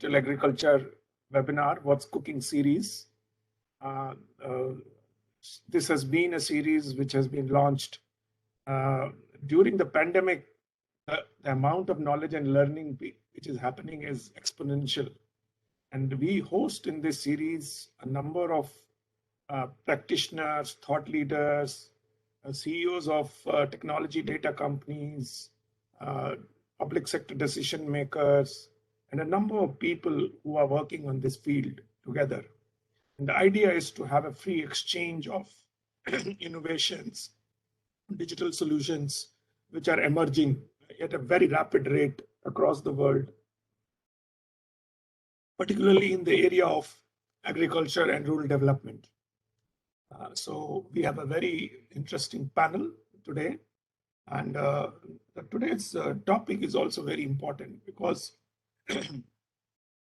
Digital Agriculture webinar, What's Cooking series. Uh, uh, this has been a series which has been launched during the pandemic. The amount of knowledge and learning which is happening is exponential. And we host in this series a number of practitioners, thought leaders, CEOs of technology data companies, uh, public sector decision makers, and a number of people who are working on this field together. And the idea is to have a free exchange of innovations, digital solutions, which are emerging at a very rapid rate across the world, particularly in the area of agriculture and rural development. So we have a very interesting panel today. And today's topic is also very important because it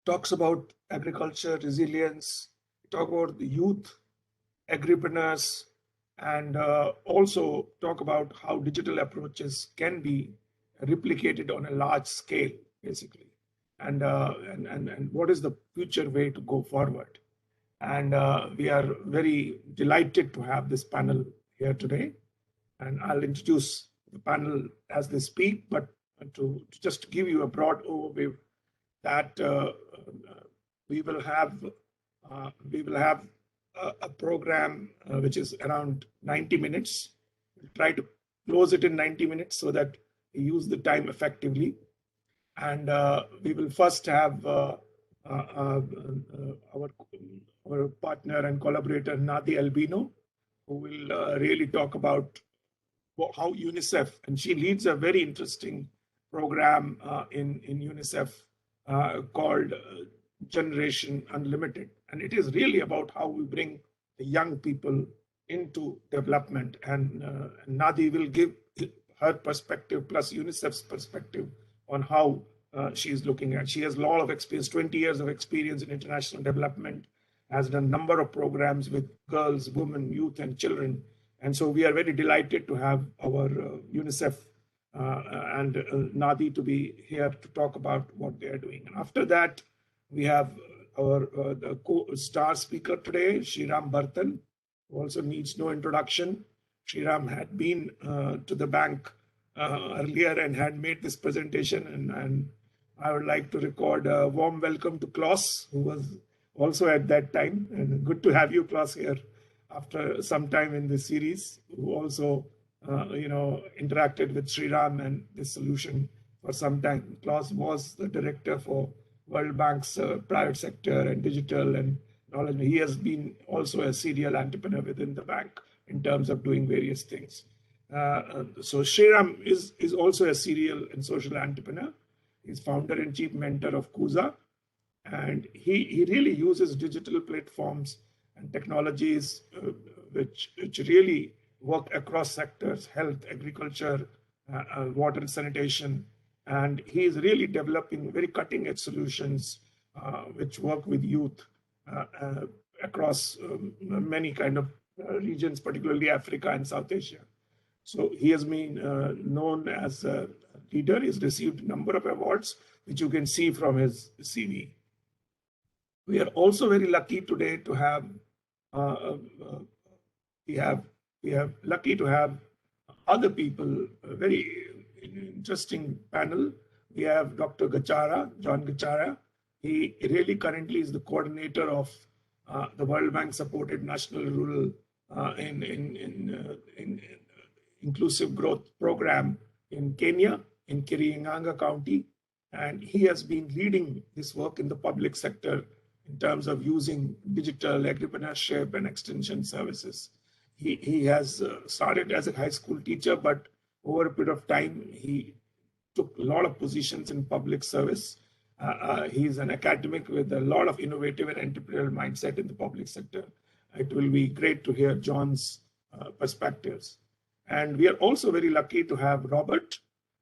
talks about agriculture, resilience, talk about the youth, agripreneurs, and also talk about how digital approaches can be replicated on a large scale, basically, and what is the future way to go forward. And we are very delighted to have this panel here today. And I'll introduce the panel as they speak, but to just give you a broad overview that we will have a program which is around 90 minutes. We'll try to close it in 90 minutes so that we use the time effectively. And we will first have our partner and collaborator, Nadi Albino, who will really talk about how UNICEF, and she leads a very interesting program in UNICEF called Generation Unlimited. And it is really about how we bring the young people into development. And Nadi will give her perspective plus UNICEF's perspective on how she is looking at. She has a lot of experience, 20 years of experience in international development, has done a number of programs with girls, women, youth, and children. And so we are very delighted to have our UNICEF and Nadi to be here to talk about what they are doing. And after that, we have our the co-star speaker today, Shriram Bhartan, who also needs no introduction. Shriram had been to the bank earlier and had made this presentation. And I would like to record a warm welcome to Klaus, who was also at that time. And good to have you, Klaus, here after some time in this series, who also interacted with Shriram and this solution for some time. Klaus was the director for World Bank's private sector and digital and knowledge. He has been also a serial entrepreneur within the bank in terms of doing various things. So Shriram is also a serial and social entrepreneur. He's founder and chief mentor of Kuza. And he really uses digital platforms and technologies which really work across sectors, health, agriculture, water and sanitation. And he is really developing very cutting edge solutions which work with youth across many kind of regions, particularly Africa and South Asia. So he has been known as a leader. He's received a number of awards, which you can see from his CV. We are also very lucky today to have we have lucky to have other people, a very interesting panel. We have Dr. Gachara, John Gachara. He really currently is the coordinator of the World Bank supported National Rural Inclusive Growth Program in Kenya, in Kirinyaga County. And he has been leading this work in the public sector in terms of using digital agripreneurship and extension services. He has started as a high school teacher, but over a period of time, he took a lot of positions in public service. He's an academic with a lot of innovative and entrepreneurial mindset in the public sector. It will be great to hear John's perspectives. And we are also very lucky to have Robert.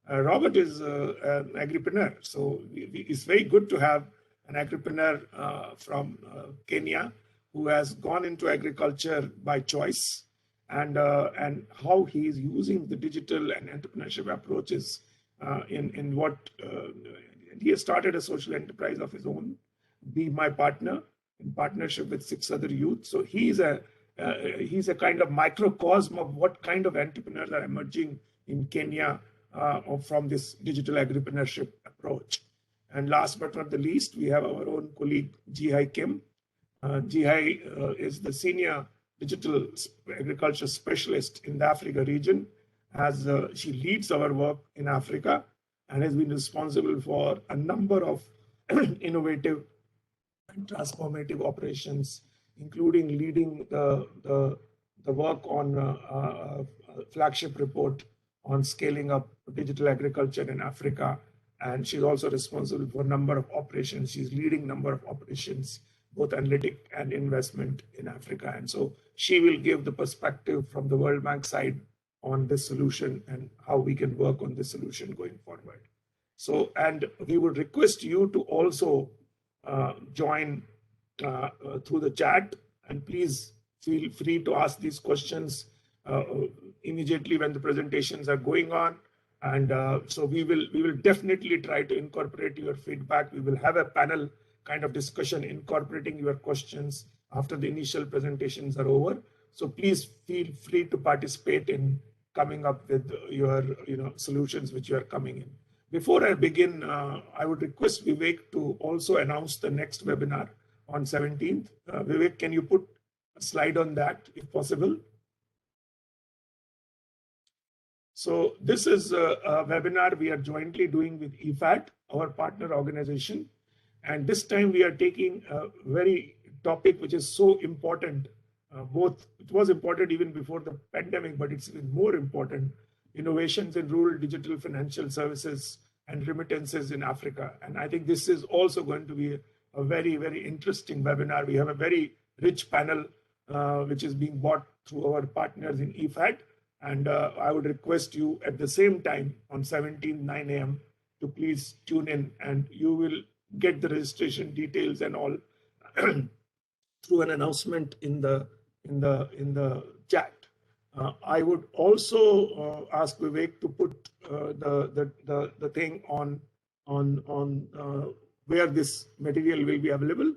Robert is an agripreneur. So it's very good to have an agripreneur from Kenya who has gone into agriculture by choice, and how he is using the digital and entrepreneurship approaches in what he has started a social enterprise of his own, Be My Partner, in partnership with 6 other youth. So he's a kind of microcosm of what kind of entrepreneurs are emerging in Kenya from this digital agripreneurship approach. And last but not the least, we have our own colleague Jihai Kim. Jihai is the senior digital agriculture specialist in the Africa region, as she leads our work in Africa and has been responsible for a number of innovative and transformative operations, including leading the work on a flagship report on scaling up digital agriculture in Africa. And she's also responsible for a number of operations. She's leading number of operations, both analytic and investment in Africa. And so she will give the perspective from the World Bank side on this solution and how we can work on this solution going forward. So, and we would request you to also join through the chat, and please feel free to ask these questions immediately when the presentations are going on. And so we will definitely try to incorporate your feedback. We will have a panel kind of discussion incorporating your questions after the initial presentations are over. So please feel free to participate in coming up with your solutions which you are coming in. Before I begin, I would request Vivek to also announce the next webinar on 17th. Vivek, can you put a slide on that if possible? So this is a webinar we are jointly doing with IFAD, our partner organization. And this time we are taking a very topic which is so important. It was important even before the pandemic, but it's even more important: innovations in rural digital financial services and remittances in Africa. And I think this is also going to be a very, very interesting webinar. We have a very rich panel which is being brought through our partners in IFAD. And I would request you at the same time on 17th, 9 a.m. to please tune in, and you will get the registration details and all through an announcement in the chat. I would also ask Vivek to put the thing on where this material will be available.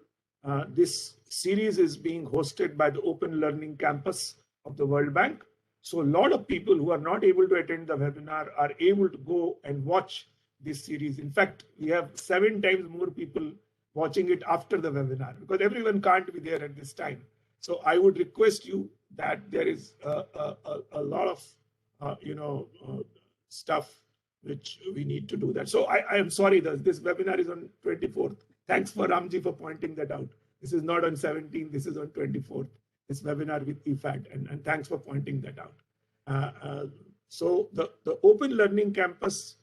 This series is being hosted by the Open Learning Campus of the World Bank. So a lot of people who are not able to attend the webinar are able to go and watch this series. In fact, we have 7 times more people watching it after the webinar because everyone can't be there at this time. So I would request you that there is a lot of stuff which we need to do that. So I am sorry that this webinar is on 24th. Thanks for Ramji for pointing that out. This is not on 17th, this is on 24th. This webinar with IFAD, and thanks for pointing that out. So the Open Learning Campus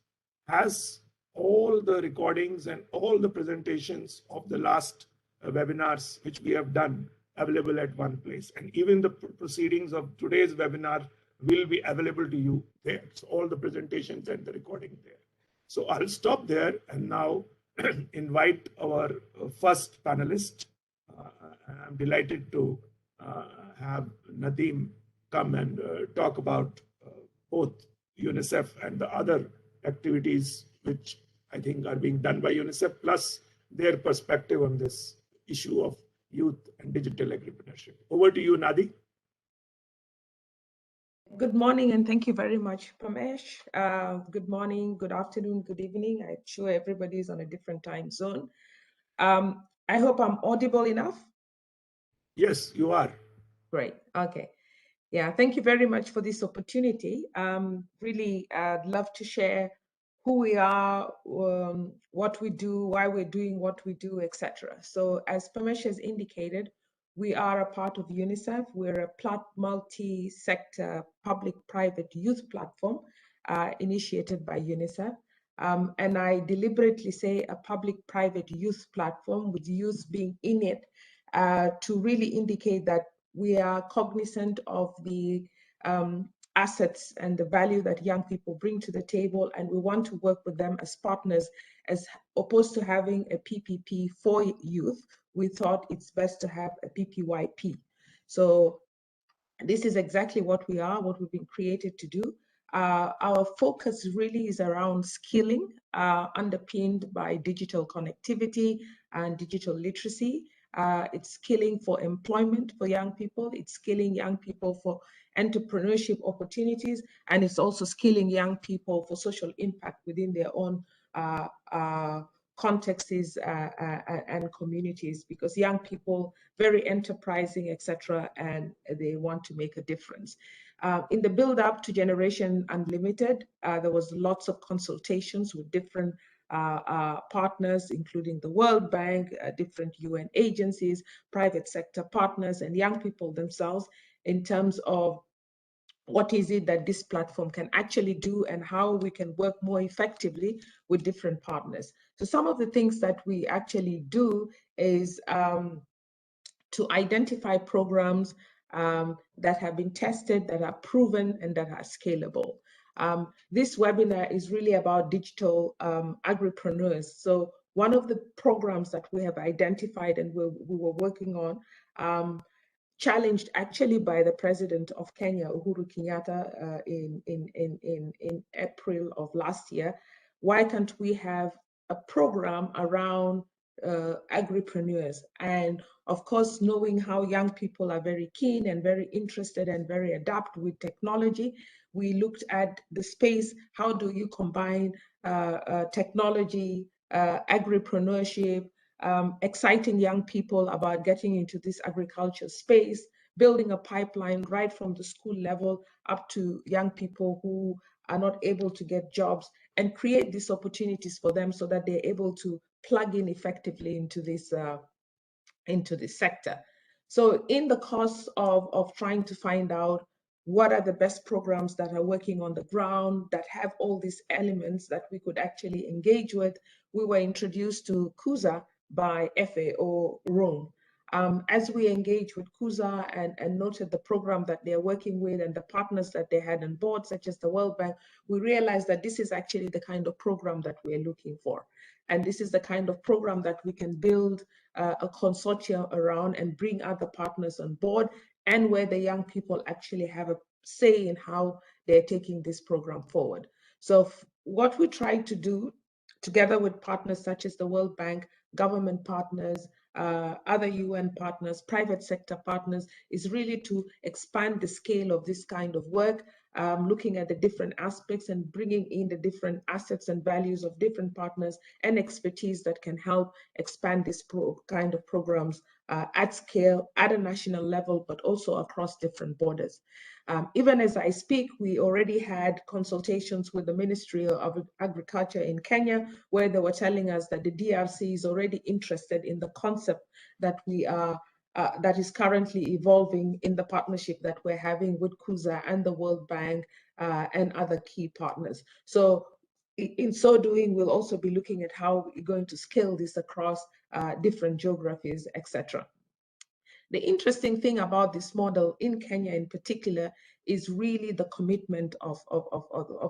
has all the recordings and all the presentations of the last webinars which we have done available at one place. And even the proceedings of today's webinar will be available to you there. So all the presentations and the recording there. So I'll stop there and now invite our first panelist. I'm delighted to have Nadeem come and talk about both UNICEF and the other activities which I think are being done by UNICEF, plus their perspective on this issue of youth and digital agripreneurship. Over to you, Nadi. Good morning, and thank you very much, Pamesh. Good morning, good afternoon, good evening. I'm sure everybody's on a different time zone. I hope I'm audible enough. Yes, you are. Great. Okay. Yeah, thank you very much for this opportunity. Really, I'd love to share who we are, what we do, why we're doing what we do, etc. So as Pamesh has indicated, we are a part of UNICEF. We're a multi-sector public-private youth platform initiated by UNICEF. And I deliberately say a public-private youth platform with youth being in it to really indicate that we are cognizant of the assets and the value that young people bring to the table, and we want to work with them as partners, as opposed to having a PPP for youth. We thought it's best to have a PPYP. So this is exactly what we are, what we've been created to do. Our focus really is around skilling, underpinned by digital connectivity and digital literacy. It's skilling for employment for young people. It's skilling young people for entrepreneurship opportunities, and it's also skilling young people for social impact within their own contexts and communities, because young people, very enterprising, etc., and they want to make a difference. In the build up to Generation Unlimited, there was lots of consultations with different partners, including the World Bank, different UN agencies, private sector partners, and young people themselves, in terms of what is it that this platform can actually do and how we can work more effectively with different partners. So some of the things that we actually do is to identify programs that have been tested, that are proven, and that are scalable. This webinar is really about digital agripreneurs. So one of the programs that we have identified and we were working on, challenged actually by the president of Kenya, Uhuru Kenyatta, in April of last year. Why can't we have a program around agripreneurs? And of course, knowing how young people are very keen and very interested and very adept with technology, we looked at the space. How do you combine technology, agripreneurship, exciting young people about getting into this agriculture space, building a pipeline right from the school level up to young people who are not able to get jobs, and create these opportunities for them so that they're able to plug in effectively into this sector. So in the course of trying to find out what are the best programs that are working on the ground that have all these elements that we could actually engage with, we were introduced to Kuza by FAO Rome. As we engaged with Kuza and noted the program that they're working with and the partners that they had on board, such as the World Bank, we realized that this is actually the kind of program that we're looking for. And this is the kind of program that we can build a consortium around and bring other partners on board, and where the young people actually have a say in how they're taking this program forward. So what we try to do, together with partners such as the World Bank, government partners, other UN partners, private sector partners, is really to expand the scale of this kind of work, looking at the different aspects and bringing in the different assets and values of different partners and expertise that can help expand this kind of programs at scale, at a national level, but also across different borders. Even as I speak, we already had consultations with the Ministry of Agriculture in Kenya, where they were telling us that the DRC is already interested in the concept that we are that is currently evolving in the partnership that we're having with Kuza and the World Bank and other key partners. So in so doing, we'll also be looking at how we're going to scale this across different geographies, etc. The interesting thing about this model in Kenya in particular is really the commitment of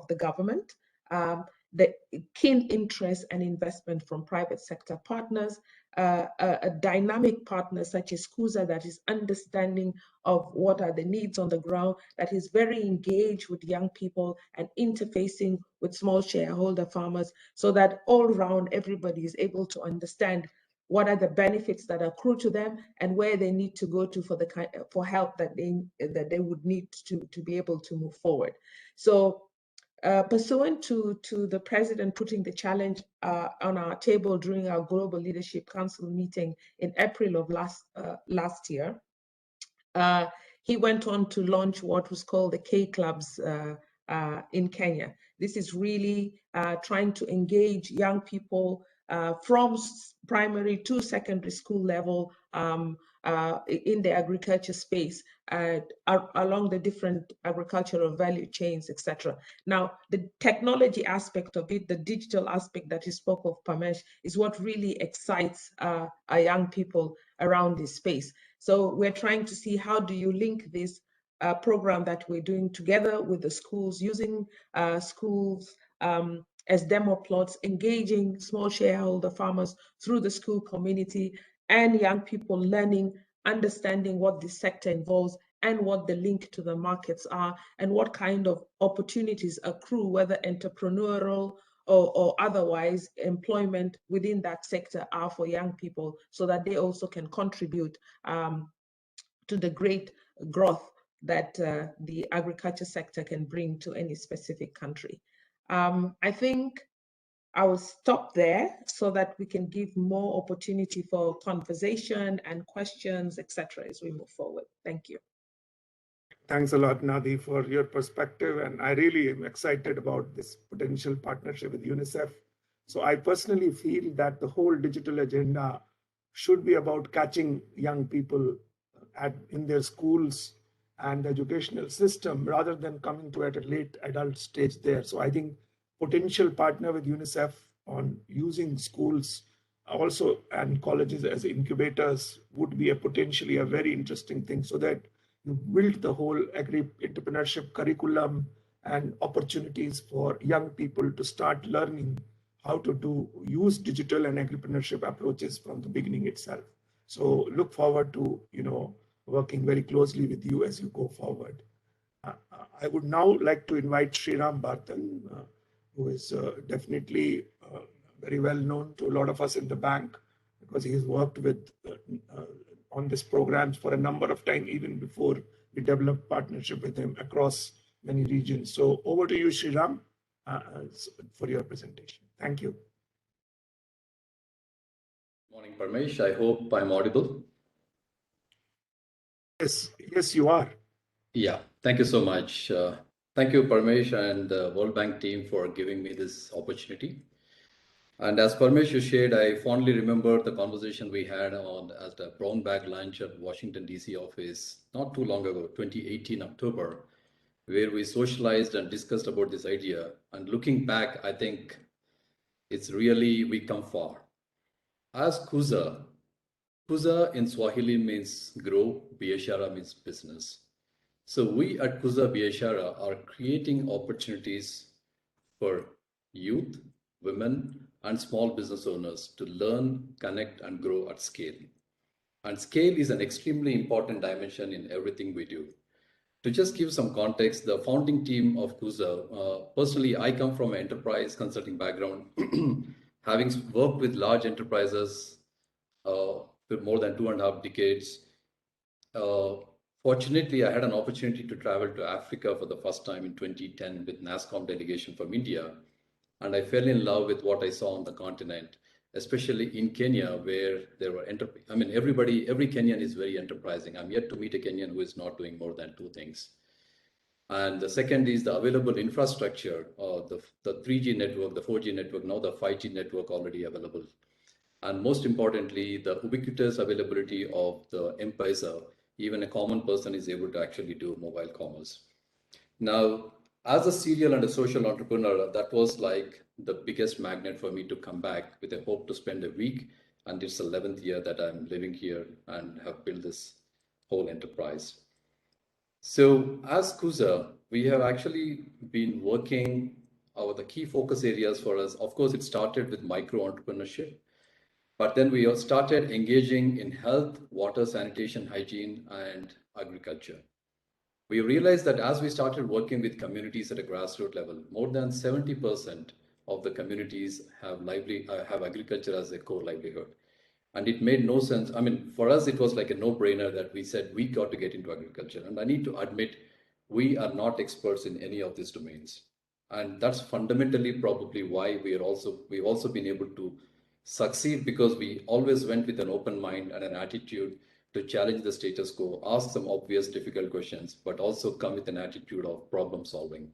the government, the keen interest and investment from private sector partners, a dynamic partner such as Kuza that is understanding of what are the needs on the ground, that is very engaged with young people and interfacing with small shareholder farmers, so that all around everybody is able to understand what are the benefits that accrue to them and where they need to go to for help that they would need to be able to move forward. So pursuant to the president putting the challenge on our table during our Global Leadership Council meeting in April of last year, he went on to launch what was called the K Clubs in Kenya. This is really trying to engage young people from primary to secondary school level in the agriculture space along the different agricultural value chains, etc. Now, the technology aspect of it, the digital aspect that you spoke of, Pamesh, is what really excites our young people around this space. So we're trying to see how do you link this program that we're doing together with the schools, using schools as demo plots, engaging small shareholder farmers through the school community, and young people learning, understanding what this sector involves, and what the link to the markets are, and what kind of opportunities accrue, whether entrepreneurial or otherwise, employment within that sector are for young people, so that they also can contribute to the great growth that the agriculture sector can bring to any specific country. I think I will stop there so that we can give more opportunity for conversation and questions, etc., as we move forward. Thank you. Thanks a lot, Nadi, for your perspective. And I really am excited about this potential partnership with UNICEF. So I personally feel that the whole digital agenda should be about catching young people in their schools and the educational system rather than coming to at a late adult stage there. So I think potential partner with UNICEF on using schools also and colleges as incubators would be a potentially a very interesting thing, so that you build the whole agri-entrepreneurship curriculum and opportunities for young people to start learning how to use digital and agripreneurship approaches from the beginning itself. So look forward to working very closely with you as you go forward. I would now like to invite Sriram Bartan, who is definitely very well known to a lot of us in the bank, because he has worked with on these programs for a number of time, even before we developed partnership with him across many regions. So over to you, Sriram, for your presentation. Thank you. Morning, Parmesh. I hope I'm audible. Yes, you are. Yeah, thank you so much. Thank you, Parmesh and the World Bank team for giving me this opportunity. And as Parmesh you shared, I fondly remember the conversation we had at a brown bag lunch at Washington, D.C. office not too long ago, 2018 October, where we socialized and discussed about this idea. And looking back, I think it's really, we come far. As Kuza in Swahili means grow, biashara means business. So we at Kuza Biashara are creating opportunities for youth, women, and small business owners to learn, connect, and grow at scale. And scale is an extremely important dimension in everything we do. To just give some context, the founding team of Kuza, personally, I come from an enterprise consulting background, having worked with large enterprises for more than 2.5 decades. Fortunately, I had an opportunity to travel to Africa for the first time in 2010 with NASCOM delegation from India. And I fell in love with what I saw on the continent, especially in Kenya, where there were, every Kenyan is very enterprising. I'm yet to meet a Kenyan who is not doing more than two things. And the second is the available infrastructure, the 3G network, the 4G network, now the 5G network already available. And most importantly, the ubiquitous availability of the M-Pesa. Even a common person is able to actually do mobile commerce. Now, as a serial and a social entrepreneur, that was like the biggest magnet for me to come back with a hope to spend a week. And it's the 11th year that I'm living here and have built this whole enterprise. So as Kuza, we have actually been working the key focus areas for us. Of course, it started with micro entrepreneurship, but then we started engaging in health, water, sanitation, hygiene, and agriculture. We realized that as we started working with communities at a grassroots level, more than 70% of the communities have agriculture as a core livelihood. And it made no sense. I mean, for us, it was like a no-brainer that we said we got to get into agriculture. And I need to admit, we are not experts in any of these domains. And that's fundamentally probably why we've also been able to succeed, because we always went with an open mind and an attitude to challenge the status quo, ask some obvious difficult questions, but also come with an attitude of problem solving.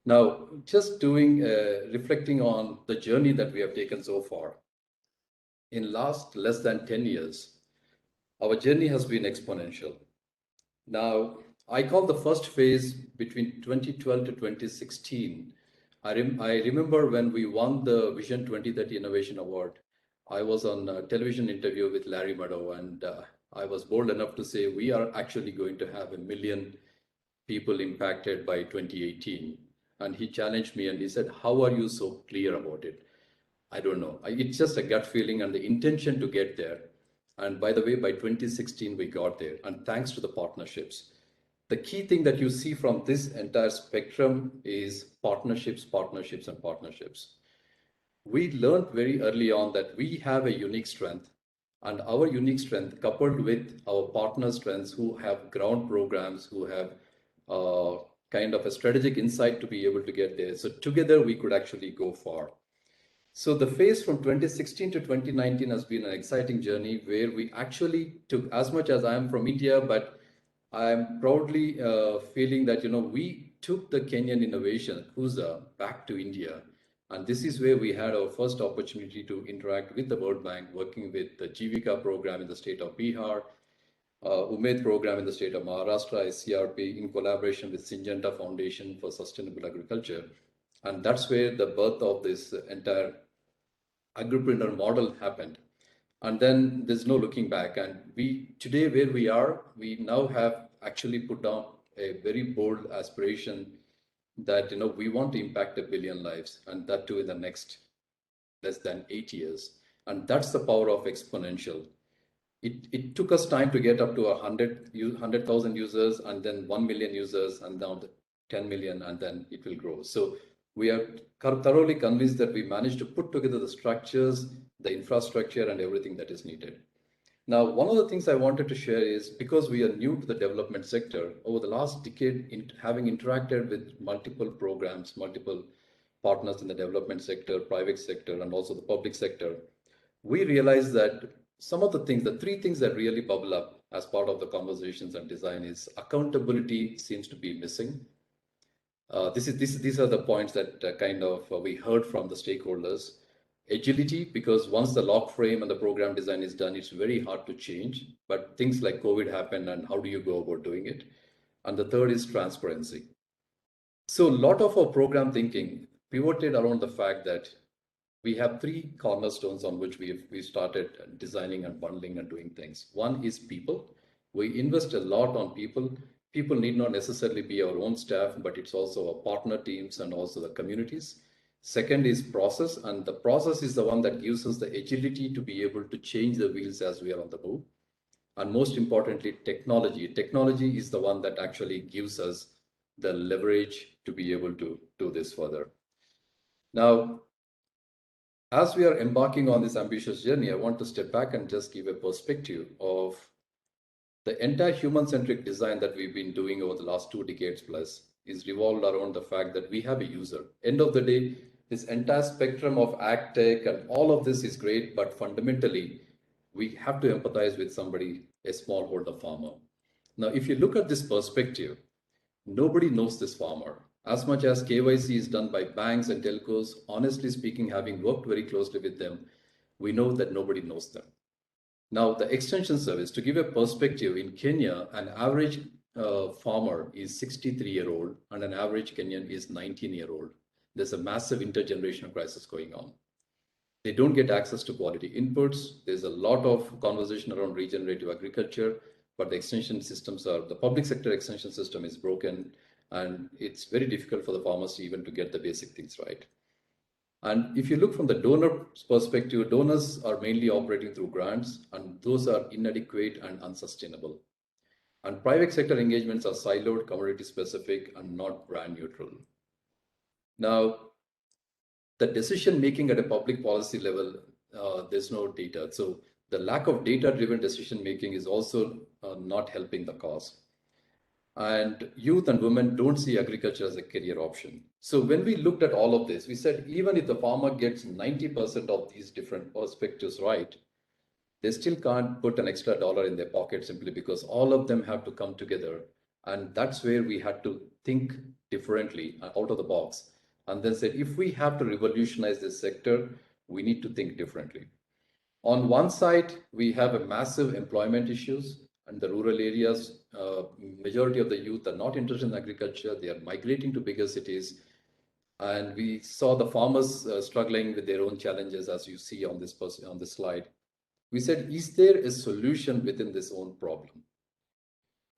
Now, just reflecting on the journey that we have taken so far, in last less than 10 years, our journey has been exponential. Now, I call the first phase between 2012 to 2016. I remember when we won the Vision 2030 Innovation Award. I was on a television interview with Larry Madow, and I was bold enough to say we are actually going to have 1 million people impacted by 2018. And he challenged me and he said, "How are you so clear about it?" I don't know. It's just a gut feeling and the intention to get there. And by the way, by 2016, we got there, and thanks to the partnerships. The key thing that you see from this entire spectrum is partnerships, partnerships, and partnerships. We learned very early on that we have a unique strength, and our unique strength coupled with our partner strengths who have ground programs, who have kind of a strategic insight to be able to get there. So together we could actually go far. So the phase from 2016 to 2019 has been an exciting journey where we actually took, as much as I am from India, but I'm proudly feeling that, we took the Kenyan innovation, Kuza, back to India. And this is where we had our first opportunity to interact with the World Bank, working with the Jivika program in the state of Bihar, Umed program in the state of Maharashtra, SCRP, in collaboration with Syngenta Foundation for Sustainable Agriculture. And that's where the birth of this entire agripreneur model happened. And then there's no looking back. And we today where we are, we now have actually put down a very bold aspiration that we want to impact 1 billion lives, and that too in the next less than 8 years. And that's the power of exponential. It took us time to get up to 100,000 users, and then 1 million users, and now 10 million, and then it will grow. So we are thoroughly convinced that we managed to put together the structures, the infrastructure, and everything that is needed. Now, one of the things I wanted to share is, because we are new to the development sector, over the last decade, having interacted with multiple programs, multiple partners in the development sector, private sector, and also the public sector, we realized that some of the things, the three things that really bubble up as part of the conversations and design is accountability seems to be missing. These are the points that we heard from the stakeholders. Agility, because once the lock frame and the program design is done, it's very hard to change. But things like COVID happened, and how do you go about doing it? And the third is transparency. So a lot of our program thinking pivoted around the fact that we have three cornerstones on which we started designing and bundling and doing things. One is people. We invest a lot on people. People need not necessarily be our own staff, but it's also our partner teams and also the communities. Second is process, and the process is the one that gives us the agility to be able to change the wheels as we are on the move. And most importantly, technology. Technology is the one that actually gives us the leverage to be able to do this further. Now, as we are embarking on this ambitious journey, I want to step back and just give a perspective of the entire human-centric design that we've been doing over the last 2 decades plus is revolved around the fact that we have a user. End of the day, this entire spectrum of ag tech and all of this is great, but fundamentally, we have to empathize with somebody, a smallholder farmer. Now, if you look at this perspective, nobody knows this farmer. As much as KYC is done by banks and telcos, honestly speaking, having worked very closely with them, we know that nobody knows them. Now, the extension service, to give a perspective, in Kenya, an average farmer is 63-year-old and an average Kenyan is 19-year-old. There's a massive intergenerational crisis going on. They don't get access to quality inputs. There's a lot of conversation around regenerative agriculture, but the extension systems the public sector extension system is broken, and it's very difficult for the farmers to even to get the basic things right. And if you look from the donor perspective, donors are mainly operating through grants, and those are inadequate and unsustainable. And private sector engagements are siloed, commodity specific, and not brand neutral. Now, the decision making at a public policy level, there's no data. So the lack of data-driven decision making is also not helping the cause. And youth and women don't see agriculture as a career option. So when we looked at all of this, we said, even if the farmer gets 90% of these different perspectives right, they still can't put an extra dollar in their pocket simply because all of them have to come together. And that's where we had to think differently out of the box. And then said, if we have to revolutionize this sector, we need to think differently. On one side, we have a massive employment issues. And the rural areas, majority of the youth are not interested in agriculture. They are migrating to bigger cities. And we saw the farmers struggling with their own challenges, as you see on this slide. We said, is there a solution within this own problem?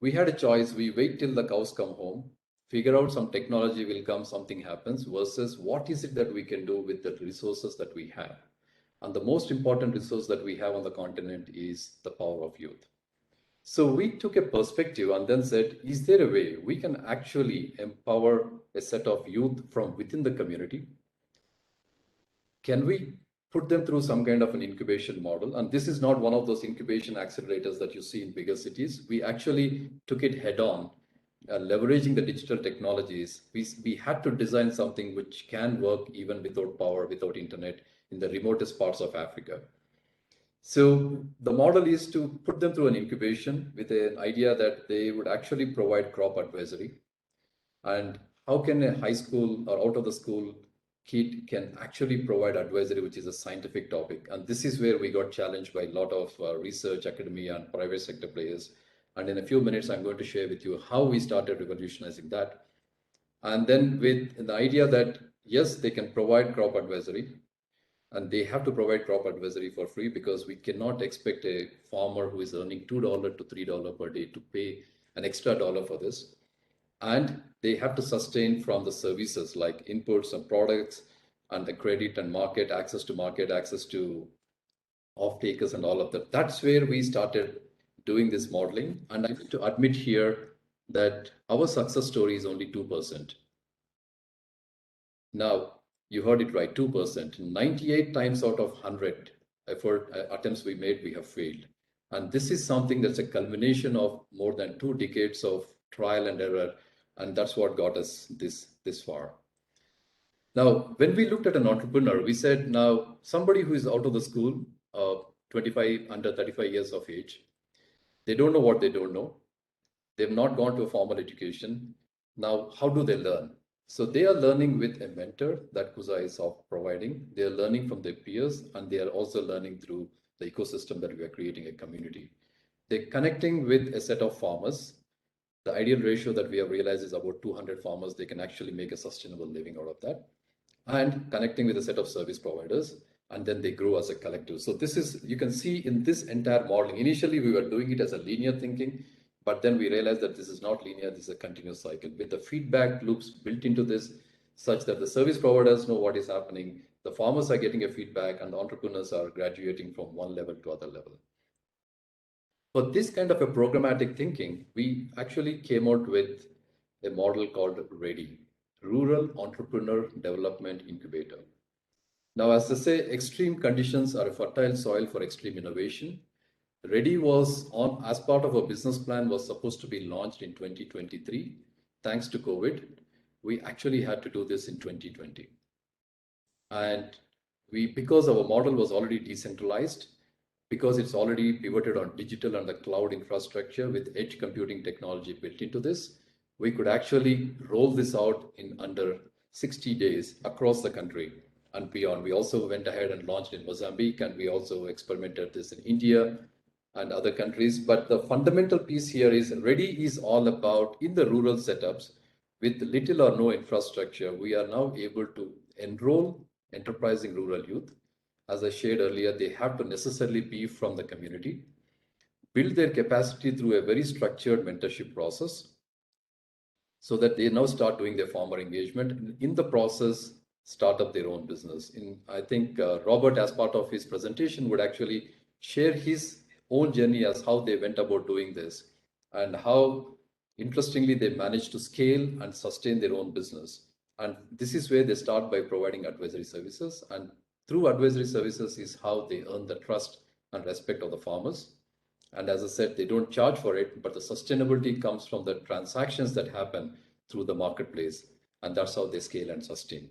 We had a choice. We wait till the cows come home, figure out some technology will come, something happens, versus what is it that we can do with the resources that we have. And the most important resource that we have on the continent is the power of youth. So we took a perspective and then said, is there a way we can actually empower a set of youth from within the community? Can we put them through some kind of an incubation model? And this is not one of those incubation accelerators that you see in bigger cities. We actually took it head on, leveraging the digital technologies. We had to design something which can work even without power, without internet, in the remotest parts of Africa. So the model is to put them through an incubation with an idea that they would actually provide crop advisory. And how can a high school or out of the school kid can actually provide advisory, which is a scientific topic. And this is where we got challenged by a lot of research, academia, and private sector players. And in a few minutes, I'm going to share with you how we started revolutionizing that. And then with the idea that, yes, they can provide crop advisory, and they have to provide crop advisory for free, because we cannot expect a farmer who is earning $2 to $3 per day to pay an extra dollar for this. And they have to sustain from the services like inputs and products and the credit and market, access to off takers and all of that. That's where we started doing this modeling. And I need to admit here that our success story is only 2%. Now, you heard it right, 2%. 98 times out of 100 attempts we made, we have failed. And this is something that's a culmination of more than 2 decades of trial and error. And that's what got us this far. Now, when we looked at an entrepreneur, we said, now, somebody who is out of the school, 25, under 35 years of age, they don't know what they don't know. They've not gone to a formal education. Now, how do they learn? So they are learning with a mentor that Kuza is providing. They are learning from their peers, and they are also learning through the ecosystem that we are creating, a community. They're connecting with a set of farmers. The ideal ratio that we have realized is about 200 farmers. They can actually make a sustainable living out of that. And connecting with a set of service providers, and then they grow as a collective. So this is, you can see in this entire modeling, initially we were doing it as a linear thinking, but then we realized that this is not linear, this is a continuous cycle with the feedback loops built into this, such that the service providers know what is happening, the farmers are getting a feedback, and the entrepreneurs are graduating from one level to other level. For this kind of a programmatic thinking, we actually came out with a model called READY, Rural Entrepreneur Development Incubator. Now, as they say, extreme conditions are a fertile soil for extreme innovation. Ready was on, as part of our business plan, was supposed to be launched in 2023. Thanks to COVID, we actually had to do this in 2020. And because our model was already decentralized, because it's already pivoted on digital and the cloud infrastructure with edge computing technology built into this, we could actually roll this out in under 60 days across the country and beyond. We also went ahead and launched in Mozambique, and we also experimented this in India and other countries. But the fundamental piece here is Ready is all about, in the rural setups, with little or no infrastructure, we are now able to enroll enterprising rural youth. As I shared earlier, they have to necessarily be from the community, build their capacity through a very structured mentorship process, so that they now start doing their farmer engagement, and in the process, start up their own business. I think Robert, as part of his presentation, would actually share his own journey as how they went about doing this, and how, interestingly, they managed to scale and sustain their own business. And this is where they start by providing advisory services, and through advisory services is how they earn the trust and respect of the farmers. And as I said, they don't charge for it, but the sustainability comes from the transactions that happen through the marketplace. And that's how they scale and sustain.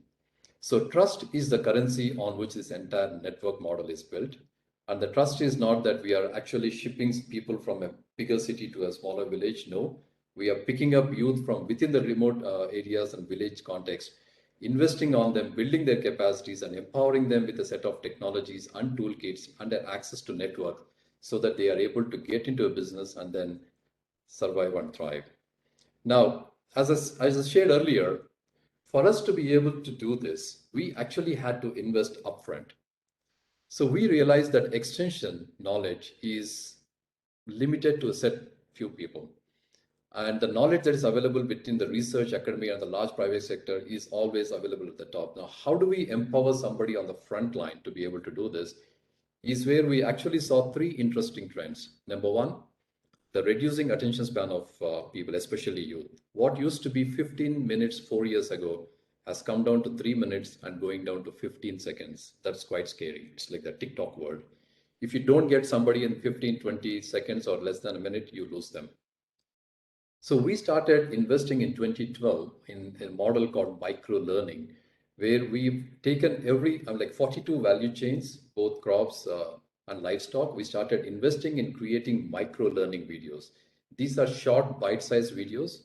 So trust is the currency on which this entire network model is built. And the trust is not that we are actually shipping people from a bigger city to a smaller village. No, we are picking up youth from within the remote areas and village context, investing on them, building their capacities, and empowering them with a set of technologies and toolkits and their access to network, so that they are able to get into a business and then survive and thrive. Now, as I shared earlier, for us to be able to do this, we actually had to invest upfront. So we realized that extension knowledge is limited to a set few people. And the knowledge that is available between the research, academia, and the large private sector is always available at the top. Now, how do we empower somebody on the front line to be able to do this? Is where we actually saw three interesting trends. Number one, the reducing attention span of people, especially youth. What used to be 15 minutes 4 years ago has come down to 3 minutes and going down to 15 seconds. That's quite scary. It's like the TikTok world. If you don't get somebody in 15, 20 seconds or less than a minute, you lose them. So we started investing in 2012 in a model called micro learning, where we've taken every like 42 value chains, both crops and livestock. We started investing in creating micro learning videos. These are short bite-sized videos,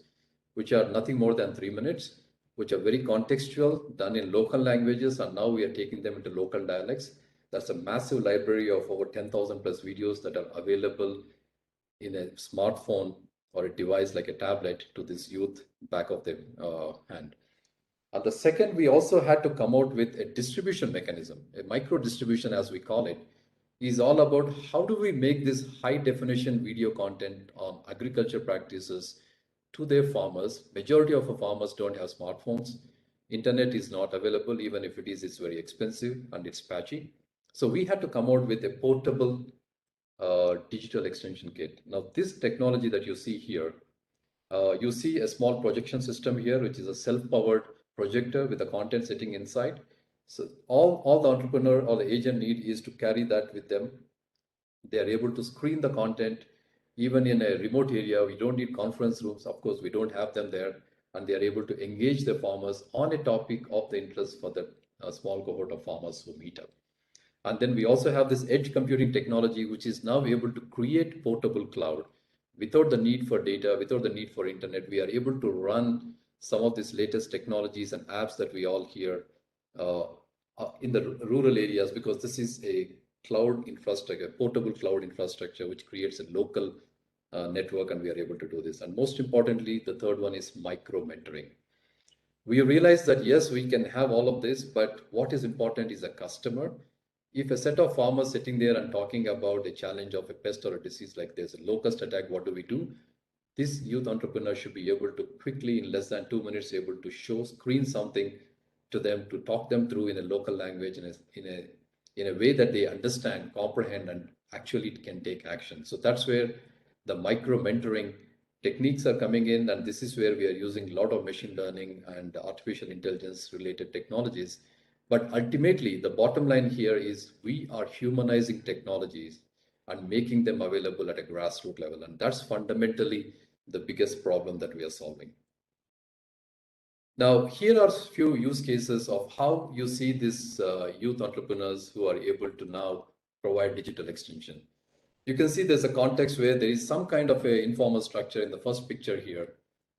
which are nothing more than 3 minutes, which are very contextual, done in local languages, and now we are taking them into local dialects. That's a massive library of over 10,000 plus videos that are available in a smartphone or a device like a tablet to this youth back of their hand. And the second, we also had to come out with a distribution mechanism, a micro distribution as we call it, is all about how do we make this high definition video content on agriculture practices to their farmers. Majority of our farmers don't have smartphones. Internet is not available. Even if it is, it's very expensive and it's patchy. So we had to come out with a portable digital extension kit. Now, this technology that you see here, you see a small projection system here, which is a self-powered projector with the content sitting inside. So all the entrepreneur or the agent need is to carry that with them. They are able to screen the content even in a remote area. We don't need conference rooms. Of course, we don't have them there. And they are able to engage the farmers on a topic of the interest for the small cohort of farmers who meet up. And then we also have this edge computing technology, which is now able to create portable cloud without the need for data, without the need for internet. We are able to run some of these latest technologies and apps that we all hear in the rural areas, because this is a cloud infrastructure, portable cloud infrastructure, which creates a local network, and we are able to do this. And most importantly, the third one is micro mentoring. We realize that yes, we can have all of this, but what is important is a customer. If a set of farmers sitting there and talking about a challenge of a pest or a disease, like there's a locust attack, what do we do? This youth entrepreneur should be able to quickly, in less than 2 minutes, able to screen something to them, to talk them through in a local language, in a way that they understand, comprehend, and actually can take action. So that's where the micro mentoring techniques are coming in, and this is where we are using a lot of machine learning and artificial intelligence related technologies. But ultimately, the bottom line here is we are humanizing technologies and making them available at a grassroots level. And that's fundamentally the biggest problem that we are solving. Now, here are a few use cases of how you see these youth entrepreneurs who are able to now provide digital extension. You can see there's a context where there is some kind of a informal structure in the first picture here,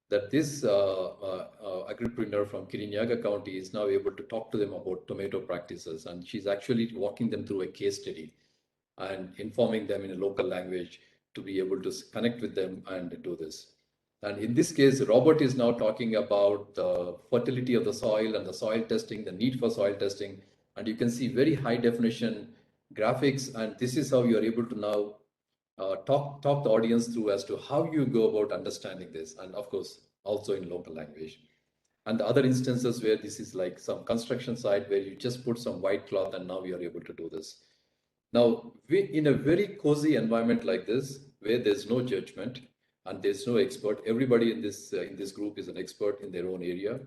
that this agripreneur from Kirinyaga County is now able to talk to them about tomato practices. And she's actually walking them through a case study and informing them in a local language to be able to connect with them and do this. And in this case, Robert is now talking about the fertility of the soil and the soil testing, the need for soil testing. And you can see very high definition graphics. And this is how you are able to now talk the audience through as to how you go about understanding this. And of course, also in local language. And the other instances where this is like some construction site where you just put some white cloth and now you are able to do this. Now, in a very cozy environment like this, where there's no judgment and there's no expert, everybody in this group is an expert in their own area.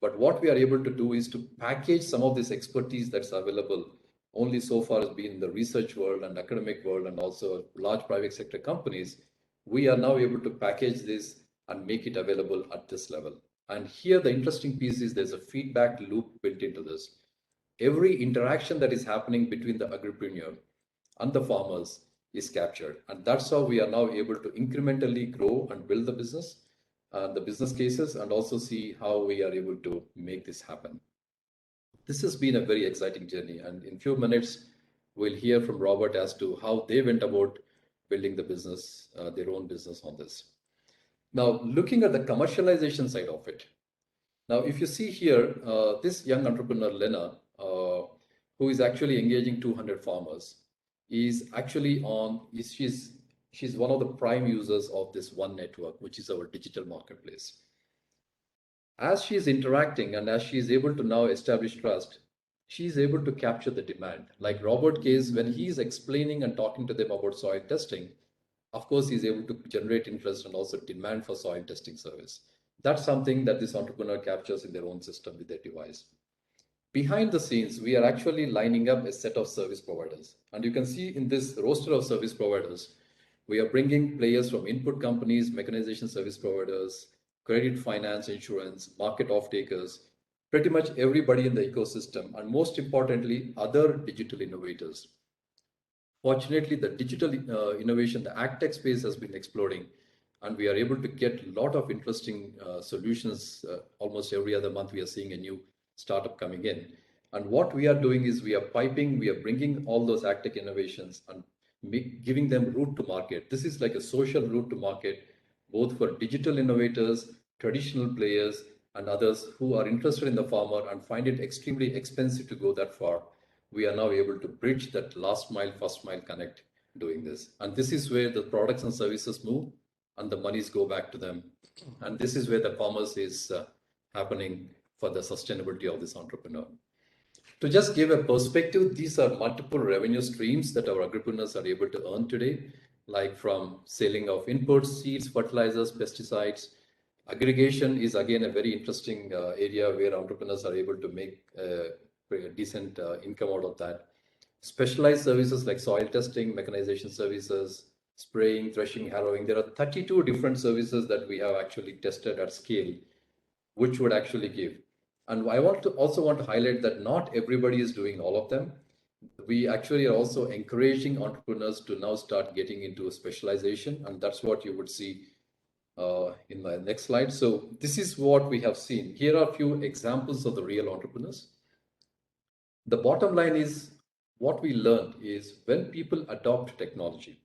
But what we are able to do is to package some of this expertise that's available only so far has been in the research world and academic world and also large private sector companies. We are now able to package this and make it available at this level. And here the interesting piece is there's a feedback loop built into this. Every interaction that is happening between the agripreneur and the farmers is captured. And that's how we are now able to incrementally grow and build the business cases, and also see how we are able to make this happen. This has been a very exciting journey, and in a few minutes, we'll hear from Robert as to how they went about building the business, their own business on this. Now, looking at the commercialization side of it. Now, if you see here, this young entrepreneur, Lena, who is actually engaging 200 farmers, is actually she's She's one of the prime users of this one network, which is our digital marketplace. As she is interacting and as she is able to now establish trust, she is able to capture the demand. Like Robert case, when he is explaining and talking to them about soil testing, of course, he's able to generate interest and also demand for soil testing service. That's something that this entrepreneur captures in their own system with their device. Behind the scenes, we are actually lining up a set of service providers. And you can see in this roster of service providers, we are bringing players from input companies, mechanization service providers, credit, finance, insurance, market off-takers, pretty much everybody in the ecosystem, and most importantly, other digital innovators. Fortunately, the digital innovation, the AgTech space has been exploding, and we are able to get a lot of interesting solutions. Almost every other month, we are seeing a new startup coming in. And what we are doing is we are bringing all those AgTech innovations and giving them route to market. This is like a social route to market, both for digital innovators, traditional players, and others who are interested in the farmer and find it extremely expensive to go that far. We are now able to bridge that last mile, first mile connect doing this. And this is where the products and services move and the monies go back to them. And this is where the commerce is happening for the sustainability of this entrepreneur. To just give a perspective, these are multiple revenue streams that our agripreneurs are able to earn today, like from selling of inputs, seeds, fertilizers, pesticides. Aggregation is again a very interesting area where entrepreneurs are able to make a decent income out of that. Specialized services like soil testing, mechanization services, spraying, threshing, harrowing. There are 32 different services that we have actually tested at scale, which would actually give. And I also want to highlight that not everybody is doing all of them. We actually are also encouraging entrepreneurs to now start getting into a specialization, and that's what you would see in my next slide. So this is what we have seen. Here are a few examples of the real entrepreneurs. The bottom line is what we learned is when people adopt technology,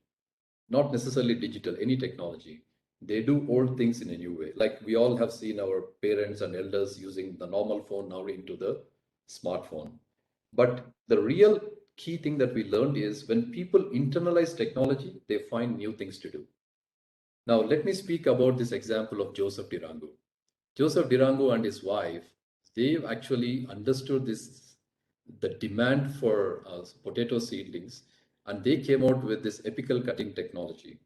not necessarily digital, any technology, they do old things in a new way. Like we all have seen our parents and elders using the normal phone now into the smartphone. But the real key thing that we learned is when people internalize technology, they find new things to do. Now, let me speak about this example of Joseph Durango. Joseph Durango and his wife, they've actually understood the demand for potato seedlings, and they came out with this apical cutting technology.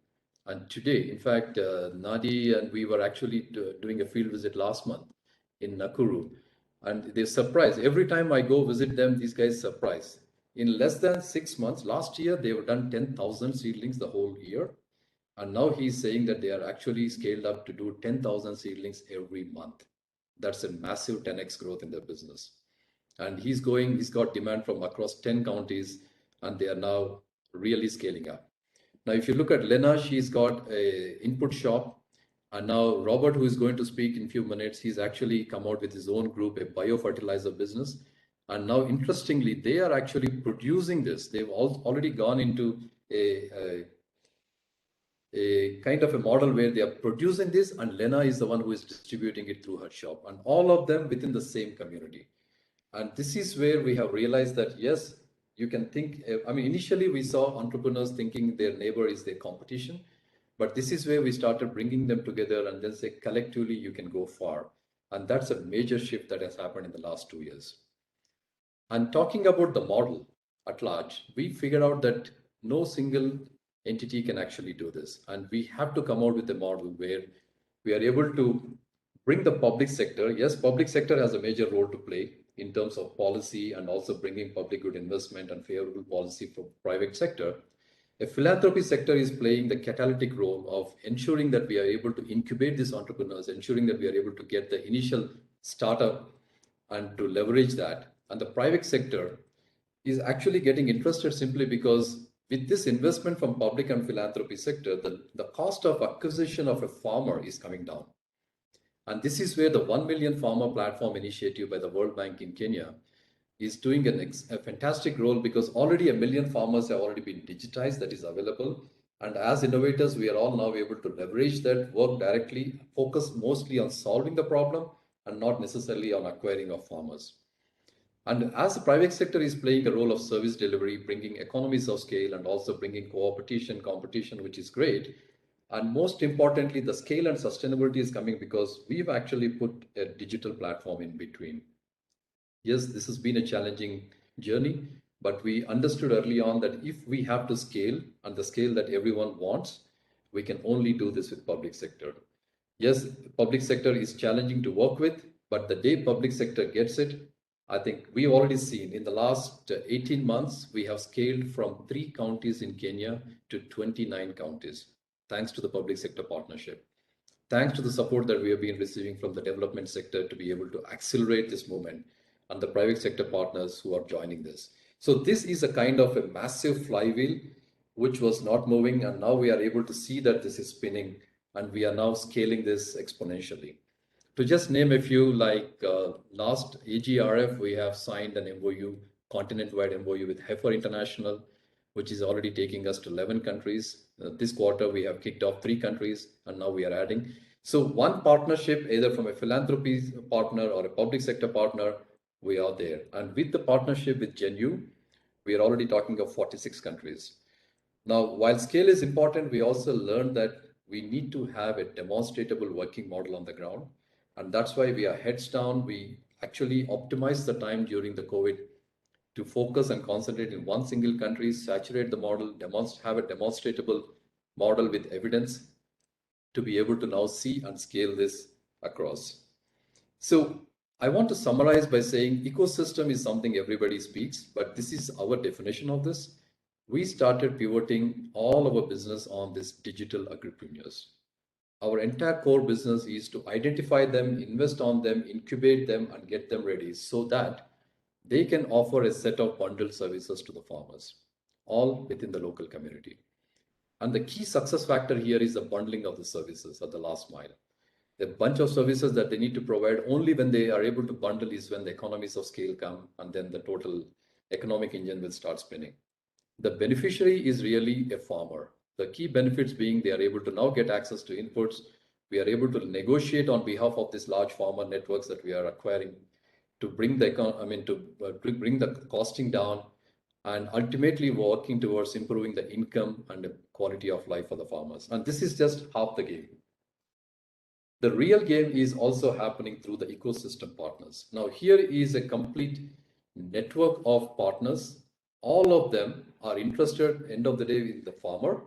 And today, in fact, Nadi and we were actually doing a field visit last month in Nakuru, and they're surprised. Every time I go visit them, these guys surprise. In less than 6 months, last year, they've done 10,000 seedlings the whole year. And now he's saying that they are actually scaled up to do 10,000 seedlings every month. That's a massive 10x growth in their business. And he's got demand from across 10 counties, and they are now really scaling up. Now, if you look at Lena, she's got a input shop. And now Robert, who is going to speak in a few minutes, he's actually come out with his own group, a biofertilizer business. And now, interestingly, they are actually producing this. They've already gone into a kind of a model where they are producing this, and Lena is the one who is distributing it through her shop, and all of them within the same community. And this is where we have realized that, yes, you can think, I mean, initially we saw entrepreneurs thinking their neighbor is their competition, but this is where we started bringing them together and then say, collectively, you can go far. And that's a major shift that has happened in the last 2 years. And talking about the model at large, we figured out that no single entity can actually do this. And we have to come out with a model where we are able to bring the public sector. Yes, public sector has a major role to play in terms of policy and also bringing public good investment and favorable policy for private sector. A philanthropy sector is playing the catalytic role of ensuring that we are able to incubate these entrepreneurs, ensuring that we are able to get the initial startup and to leverage that. And the private sector is actually getting interested simply because with this investment from public and philanthropy sector, the cost of acquisition of a farmer is coming down. And this is where the 1 million farmer platform initiative by the World Bank in Kenya is doing a fantastic role, because already 1 million farmers have already been digitized, that is available. And as innovators, we are all now able to leverage that, work directly, focus mostly on solving the problem and not necessarily on acquiring of farmers. And as the private sector is playing a role of service delivery, bringing economies of scale and also bringing cooperation, competition, which is great. And most importantly, the scale and sustainability is coming because we've actually put a digital platform in between. Yes, this has been a challenging journey, but we understood early on that if we have to scale and the scale that everyone wants, we can only do this with public sector. Yes, public sector is challenging to work with, but the day public sector gets it, I think we've already seen in the last 18 months, we have scaled from 3 counties in Kenya to 29 counties, thanks to the public sector partnership. Thanks to the support that we have been receiving from the development sector to be able to accelerate this movement and the private sector partners who are joining this. So this is a kind of a massive flywheel which was not moving, and now we are able to see that this is spinning, and we are now scaling this exponentially. To just name a few, like last AGRF, we have signed an MOU, continent-wide MOU with Heifer International, which is already taking us to 11 countries. This quarter, we have kicked off 3 countries, and now we are adding. So one partnership, either from a philanthropy partner or a public sector partner, we are there. And with the partnership with GenU, we are already talking of 46 countries. Now, while scale is important, we also learned that we need to have a demonstrable working model on the ground. And that's why we are heads down. We actually optimize the time during the COVID to focus and concentrate in one single country, saturate the model, have a demonstrable model with evidence to be able to now see and scale this across. So I want to summarize by saying ecosystem is something everybody speaks, but this is our definition of this. We started pivoting all of our business on this digital agripreneurs. Our entire core business is to identify them, invest on them, incubate them, and get them ready so that they can offer a set of bundled services to the farmers, all within the local community. And the key success factor here is the bundling of the services at the last mile. The bunch of services that they need to provide, only when they are able to bundle is when the economies of scale come, and then the total economic engine will start spinning. The beneficiary is really a farmer. The key benefits being they are able to now get access to inputs. We are able to negotiate on behalf of these large farmer networks that we are acquiring to bring the bring the costing down, and ultimately working towards improving the income and the quality of life for the farmers. And this is just half the game. The real game is also happening through the ecosystem partners. Now, here is a complete network of partners. All of them are interested, end of the day, in the farmer.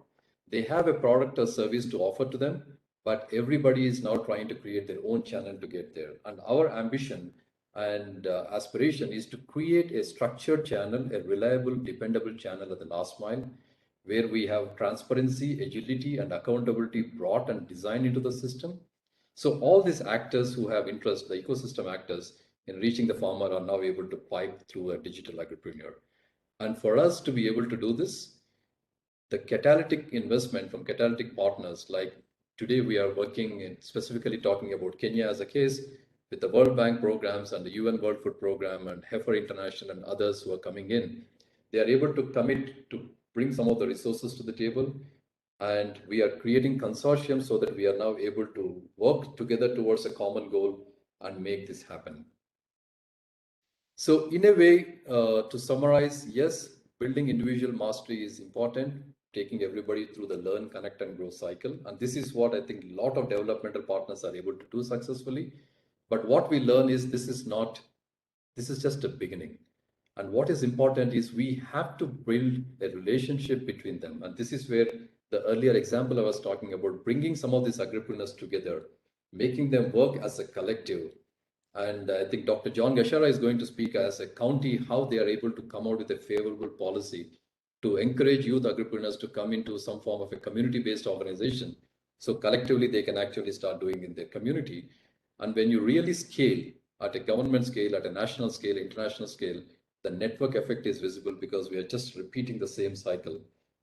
They have a product or service to offer to them, but everybody is now trying to create their own channel to get there. And our ambition and aspiration is to create a structured channel, a reliable, dependable channel at the last mile, where we have transparency, agility, and accountability brought and designed into the system. So all these actors who have interest, the ecosystem actors in reaching the farmer, are now able to pipe through a digital agripreneur. And for us to be able to do this, the catalytic investment from catalytic partners, like today we are working in specifically talking about Kenya as a case with the World Bank programs and the UN World Food Program and Heifer International and others who are coming in, they are able to commit to bring some of the resources to the table. And we are creating consortiums so that we are now able to work together towards a common goal and make this happen. So in a way, to summarize, yes, building individual mastery is important, taking everybody through the learn, connect, and grow cycle. And this is what I think a lot of developmental partners are able to do successfully. But what we learn is this is just a beginning. And what is important is we have to build a relationship between them. And this is where the earlier example I was talking about, bringing some of these agripreneurs together, making them work as a collective. And I think Dr. John Gashara is going to speak as a county, how they are able to come out with a favorable policy to encourage youth agripreneurs to come into some form of a community-based organization. So collectively, they can actually start doing in their community. And when you really scale at a government scale, at a national scale, international scale, the network effect is visible because we are just repeating the same cycle.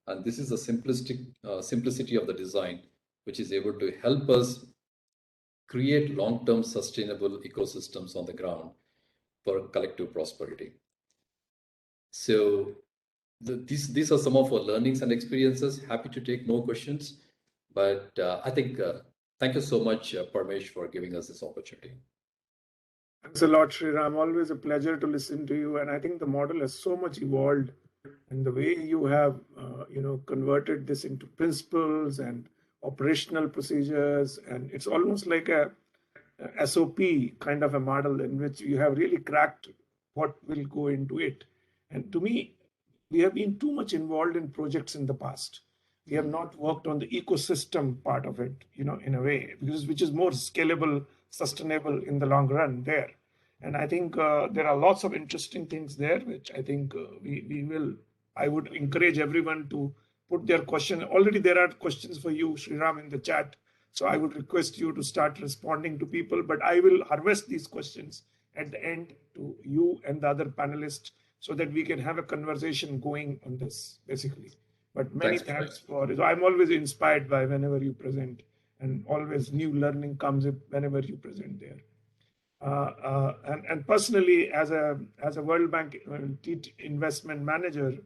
And this is the simplicity of the design, which is able to help us create long-term sustainable ecosystems on the ground for collective prosperity. So these are some of our learnings and experiences. Happy to take more questions, but I think thank you so much, Parmesh, for giving us this opportunity. Thanks a lot, Sriram. Always a pleasure to listen to you. And I think the model has so much evolved, and the way you have, converted this into principles and operational procedures, and it's almost like a SOP kind of a model in which you have really cracked what will go into it. And to me, we have been too much involved in projects in the past. We have not worked on the ecosystem part of it, in a way, because which is more scalable, sustainable in the long run there. And I think there are lots of interesting things there, which I think we will. I would encourage everyone to put their question. Already there are questions for you, Sriram, in the chat. So I would request you to start responding to people, but I will harvest these questions at the end to you and the other panelists so that we can have a conversation going on this, basically. But many thanks for it. I'm always inspired by whenever you present, and always new learning comes whenever you present there. And personally, as a World Bank investment manager,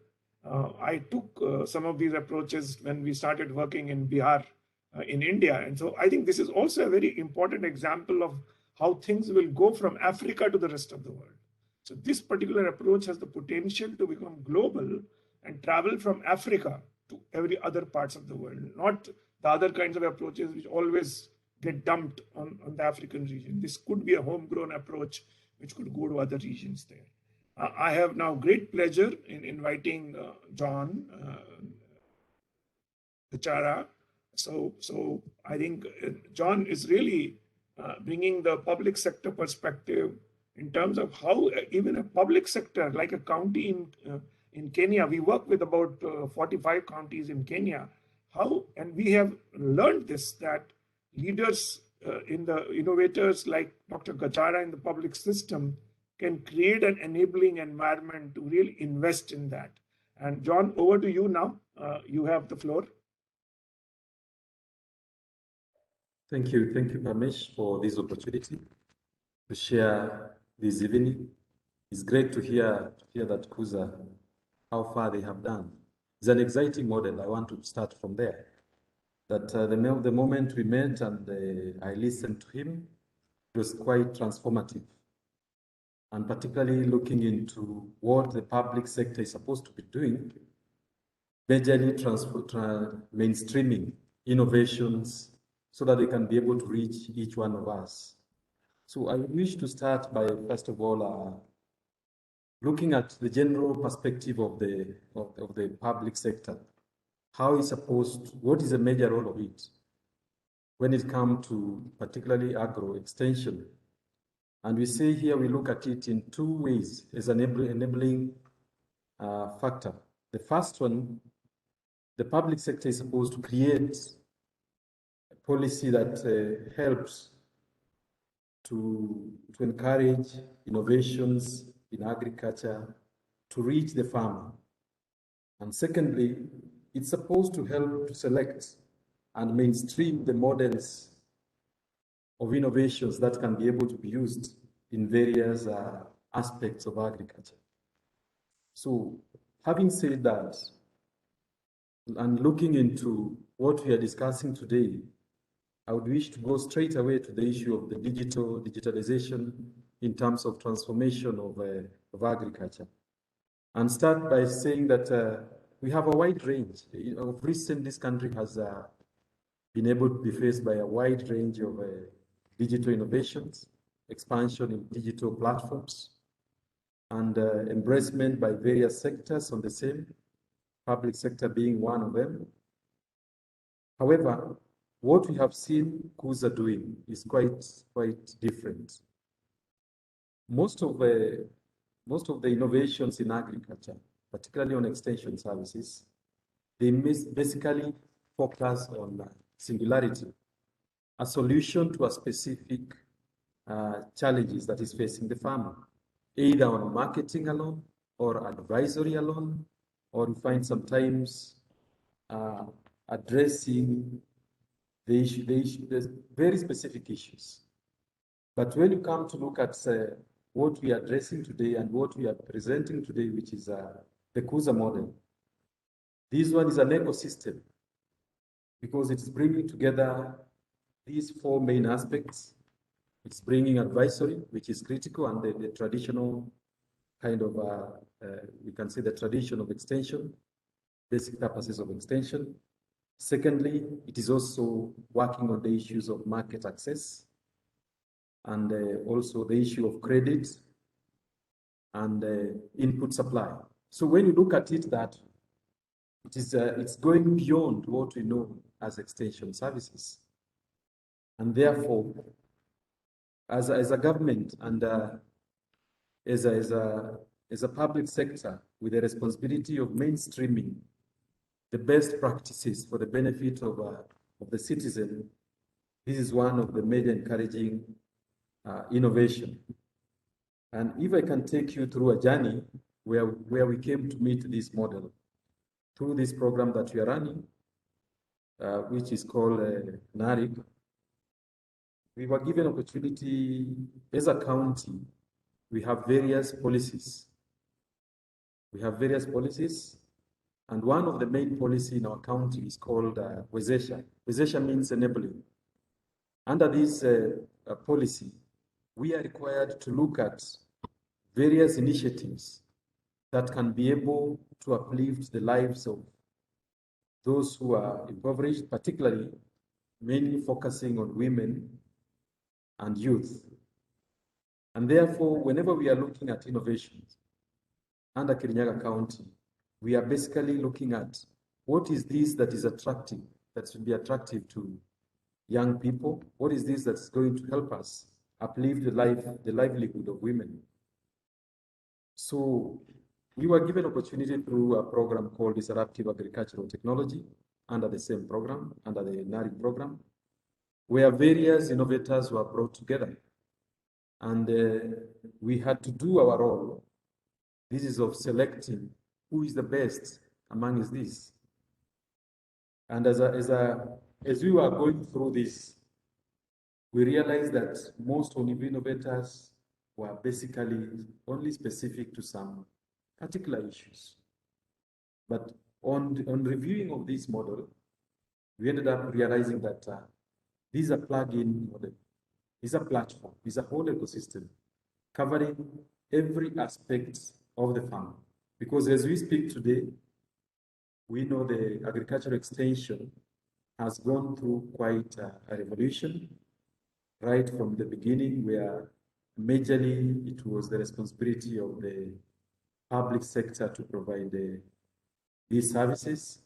I took some of these approaches when we started working in Bihar, in India. And so I think this is also a very important example of how things will go from Africa to the rest of the world. So this particular approach has the potential to become global and travel from Africa to every other parts of the world, not the other kinds of approaches which always get dumped on the African region. This could be a homegrown approach which could go to other regions there. I have now great pleasure in inviting John Bichara. So I think John is really bringing the public sector perspective in terms of how even a public sector like a county in Kenya, we work with about 45 counties in Kenya. How, and we have learned this, that leaders in the innovators like Dr. Gachara in the public system can create an enabling environment to really invest in that. And John, over to you now. You have the floor. Thank you, Pamesh, for this opportunity to share this evening. It's great to hear that Kuza, how far they have done. It's an exciting model. I want to start from there. That the moment we met and I listened to him, it was quite transformative. And particularly looking into what the public sector is supposed to be doing, majorly mainstreaming innovations so that they can be able to reach each one of us. So I wish to start by, first of all, looking at the general perspective of the public sector. How is what is the major role of it when it comes to particularly agro extension? And we say here, we look at it in two ways as an enabling factor. The first one, the public sector is supposed to create a policy that helps to encourage innovations in agriculture to reach the farmer. And secondly, it's supposed to help to select and mainstream the models of innovations that can be able to be used in various aspects of agriculture. So having said that, and looking into what we are discussing today, I would wish to go straight away to the issue of the digitalization in terms of transformation of agriculture. And start by saying that we have a wide range. Of recent, this country has been able to be faced by a wide range of digital innovations, expansion in digital platforms, and embracement by various sectors on the same, public sector being one of them. However, what we have seen Kuza doing is quite different. Most of the innovations in agriculture, particularly on extension services, they basically focus on singularity, a solution to a specific challenges that is facing the farmer, either on marketing alone or advisory alone, or we find sometimes addressing there's very specific issues. But when you come to look at what we are addressing today and what we are presenting today, which is the Kuza model, this one is an ecosystem because it's bringing together these four main aspects It's bringing advisory, which is critical, and the traditional kind of, we can say the tradition of extension, basic purposes of extension. Secondly, it is also working on the issues of market access and also the issue of credit and input supply. So when you look at it, that it is it's going beyond what we know as extension services, and therefore, as a government and as a public sector with the responsibility of mainstreaming the best practices for the benefit of the citizen, this is one of the major encouraging innovation. And if I can take you through a journey where we came to meet this model through this program that we are running, which is called NARIC, we were given opportunity as a county. We have various policies. And one of the main policy in our county is called Wezesha. Wezesha means enabling. Under this policy, we are required to look at various initiatives that can be able to uplift the lives of those who are impoverished, particularly mainly focusing on women and youth. And therefore, whenever we are looking at innovations under Kirinyaga County, we are basically looking at what is this that is attractive, that should be attractive to young people? What is this that's going to help us uplift the livelihood of women? So we were given opportunity through a program called Disruptive Agricultural Technology under the same program, under the NARIC program, where various innovators were brought together. And we had to do our role. This is of selecting who is the best among these. And as we were going through this, we realized that most of the innovators were basically only specific to some particular issues. But on reviewing of this model, we ended up realizing that these are plug-in model, is a platform, is a whole ecosystem covering every aspect of the farm. Because as we speak today, we know the agricultural extension has gone through quite a revolution, right from the beginning, where majorly it was the responsibility of the public sector to provide these services.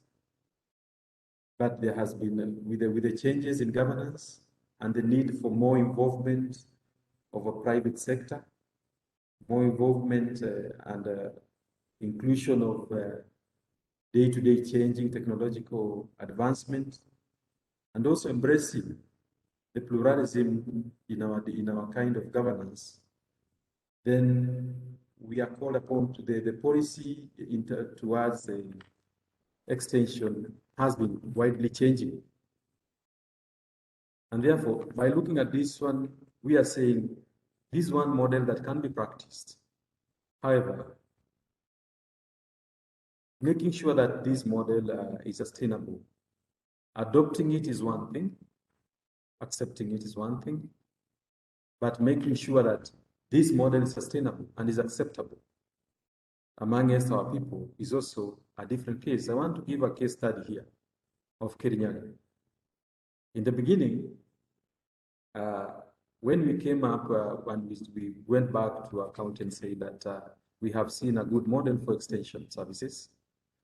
But there has been, with the changes in governance and the need for more involvement of a private sector, more involvement and inclusion of day-to-day changing technological advancement, and also embracing the pluralism in our kind of governance, then we are called upon to the policy towards the extension has been widely changing. And therefore, by looking at this one, we are saying this one model that can be practiced. However, making sure that this model is sustainable. Adopting it is one thing, accepting it is one thing, but making sure that this model is sustainable and is acceptable amongst our people is also a different case. I want to give a case study here of Kirinyaga. In the beginning, when we came up, when we went back to our county and said that we have seen a good model for extension services,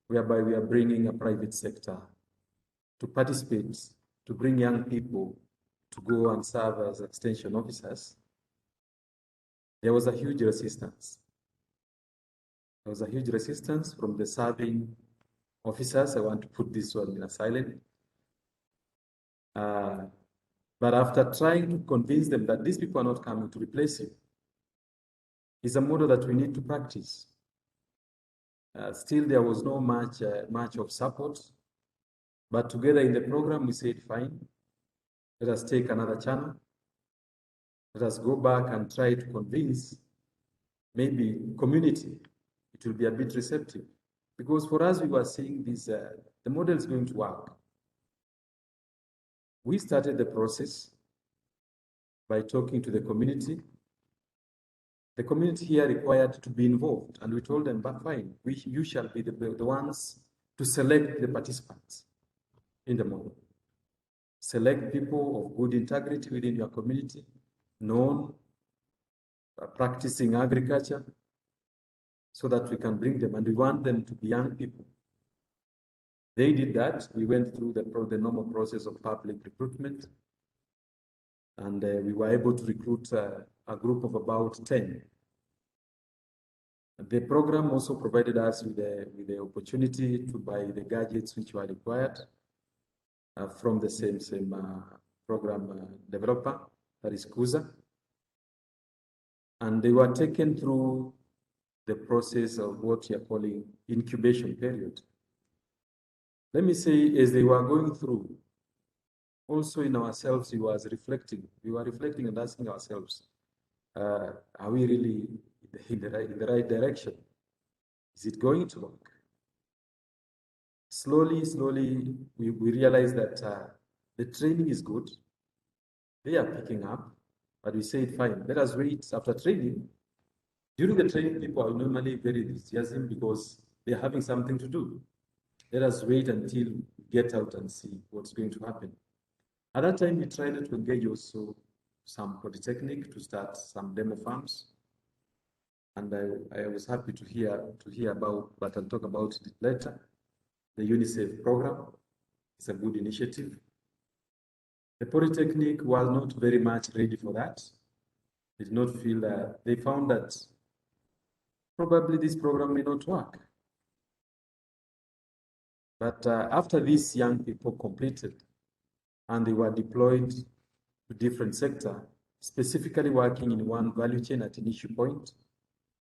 whereby we are bringing a private sector to participate, to bring young people to go and serve as extension officers. There was a huge resistance. There was a huge resistance from the serving officers. I want to put this one in a silent. But after trying to convince them that these people are not coming to replace you, it's a model that we need to practice. Still, there was no much of support. But together in the program, we said, fine, let us take another channel. Let us go back and try to convince maybe community. It will be a bit receptive. Because for us, we were seeing this, the model is going to work. We started the process by talking to the community. The community here required to be involved, and we told them, but fine, you shall be the ones to select the participants in the model. Select people of good integrity within your community, known, practicing agriculture, so that we can bring them, and we want them to be young people. They did that. We went through the normal process of public recruitment, and we were able to recruit a group of about 10. The program also provided us with the opportunity to buy the gadgets which were required from the same program developer, that is Kuza. And they were taken through the process of what we are calling incubation period. Let me say, as they were going through, also in ourselves, we were reflecting and asking ourselves, are we really in the right direction? Is it going to work? Slowly, we realized that the training is good. They are picking up, but we said, fine, let us wait after training. During the training, people are normally very enthusiastic because they're having something to do. Let us wait until we get out and see what's going to happen. At that time, we tried to engage also some polytechnic to start some demo farms. And I was happy to hear about, but I'll talk about it later. The UNICEF program is a good initiative. The Polytechnic was not very much ready for that. They did not feel that, they found that probably this program may not work. But after these young people completed and they were deployed to different sectors, specifically working in one value chain at an issue point,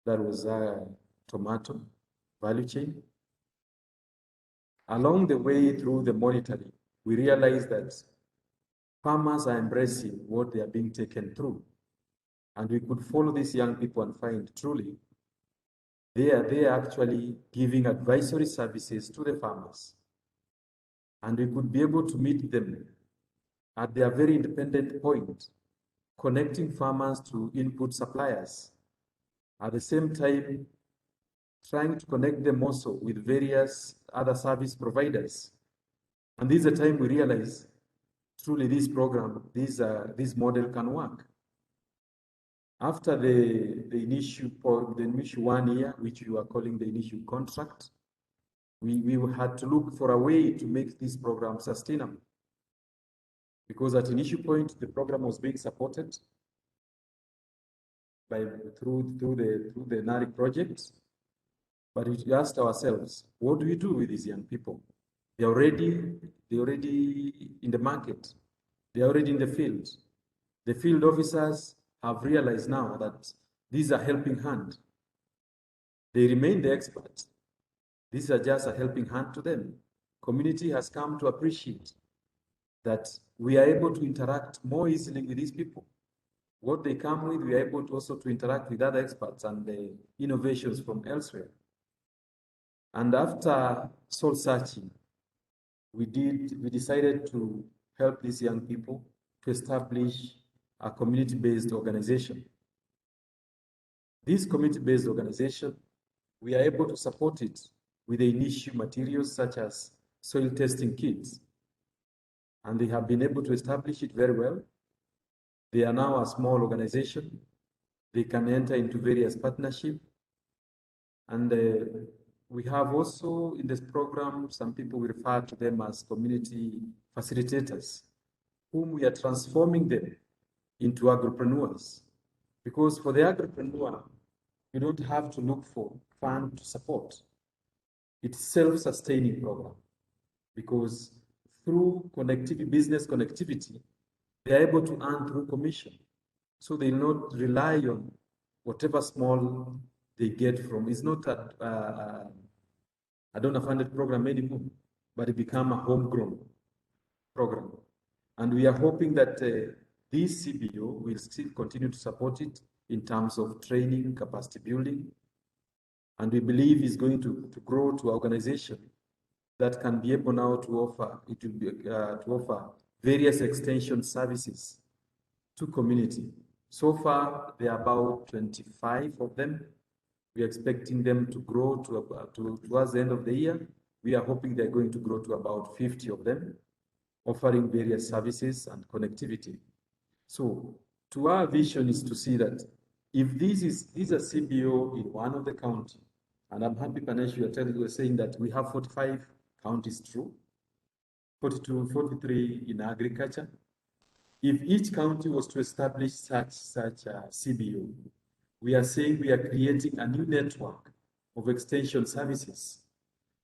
that was tomato value chain. Along the way through the monitoring, we realized that farmers are embracing what they are being taken through. And we could follow these young people and find truly they are actually giving advisory services to the farmers. And we could be able to meet them at their very independent point, connecting farmers to input suppliers. At the same time, trying to connect them also with various other service providers. And this is the time we realize truly this program, this model can work. After the initial 1 year, which we are calling the initial contract, we had to look for a way to make this program sustainable. Because at initial point, the program was being supported through the NARIC projects. But we asked ourselves, what do we do with these young people? They're already in the market. They're already in the field. The field officers have realized now that these are helping hand. They remain the experts. These are just a helping hand to them. Community has come to appreciate that we are able to interact more easily with these people. What they come with, we are able to also to interact with other experts and the innovations from elsewhere. And after soul searching, we decided to help these young people to establish a community-based organization. This community-based organization, we are able to support it with the initial materials such as soil testing kits. And they have been able to establish it very well. They are now a small organization. They can enter into various partnerships. And we have also in this program, some people we refer to them as community facilitators, whom we are transforming them into agripreneurs. Because for the agripreneur, you don't have to look for fund to support. It's self-sustaining program because through connectivity, business connectivity, they're able to earn through commission. So they not rely on whatever small they get from. It's not a donor-funded program anymore, but it become a homegrown program. And we are hoping that this CBO will still continue to support it in terms of training, capacity building, and we believe it's going to grow to an organization that can be able now to offer various extension services to community. So far, there are about 25 of them. We are expecting them to grow towards the end of the year. We are hoping they're going to grow to about 50 of them, offering various services and connectivity. So, to our vision is to see that if this is a CBO in one of the county, and I'm happy, Panesh, you are saying that we have 45 counties through, 42, 43 in agriculture. If each county was to establish such a CBO, we are saying we are creating a new network of extension services.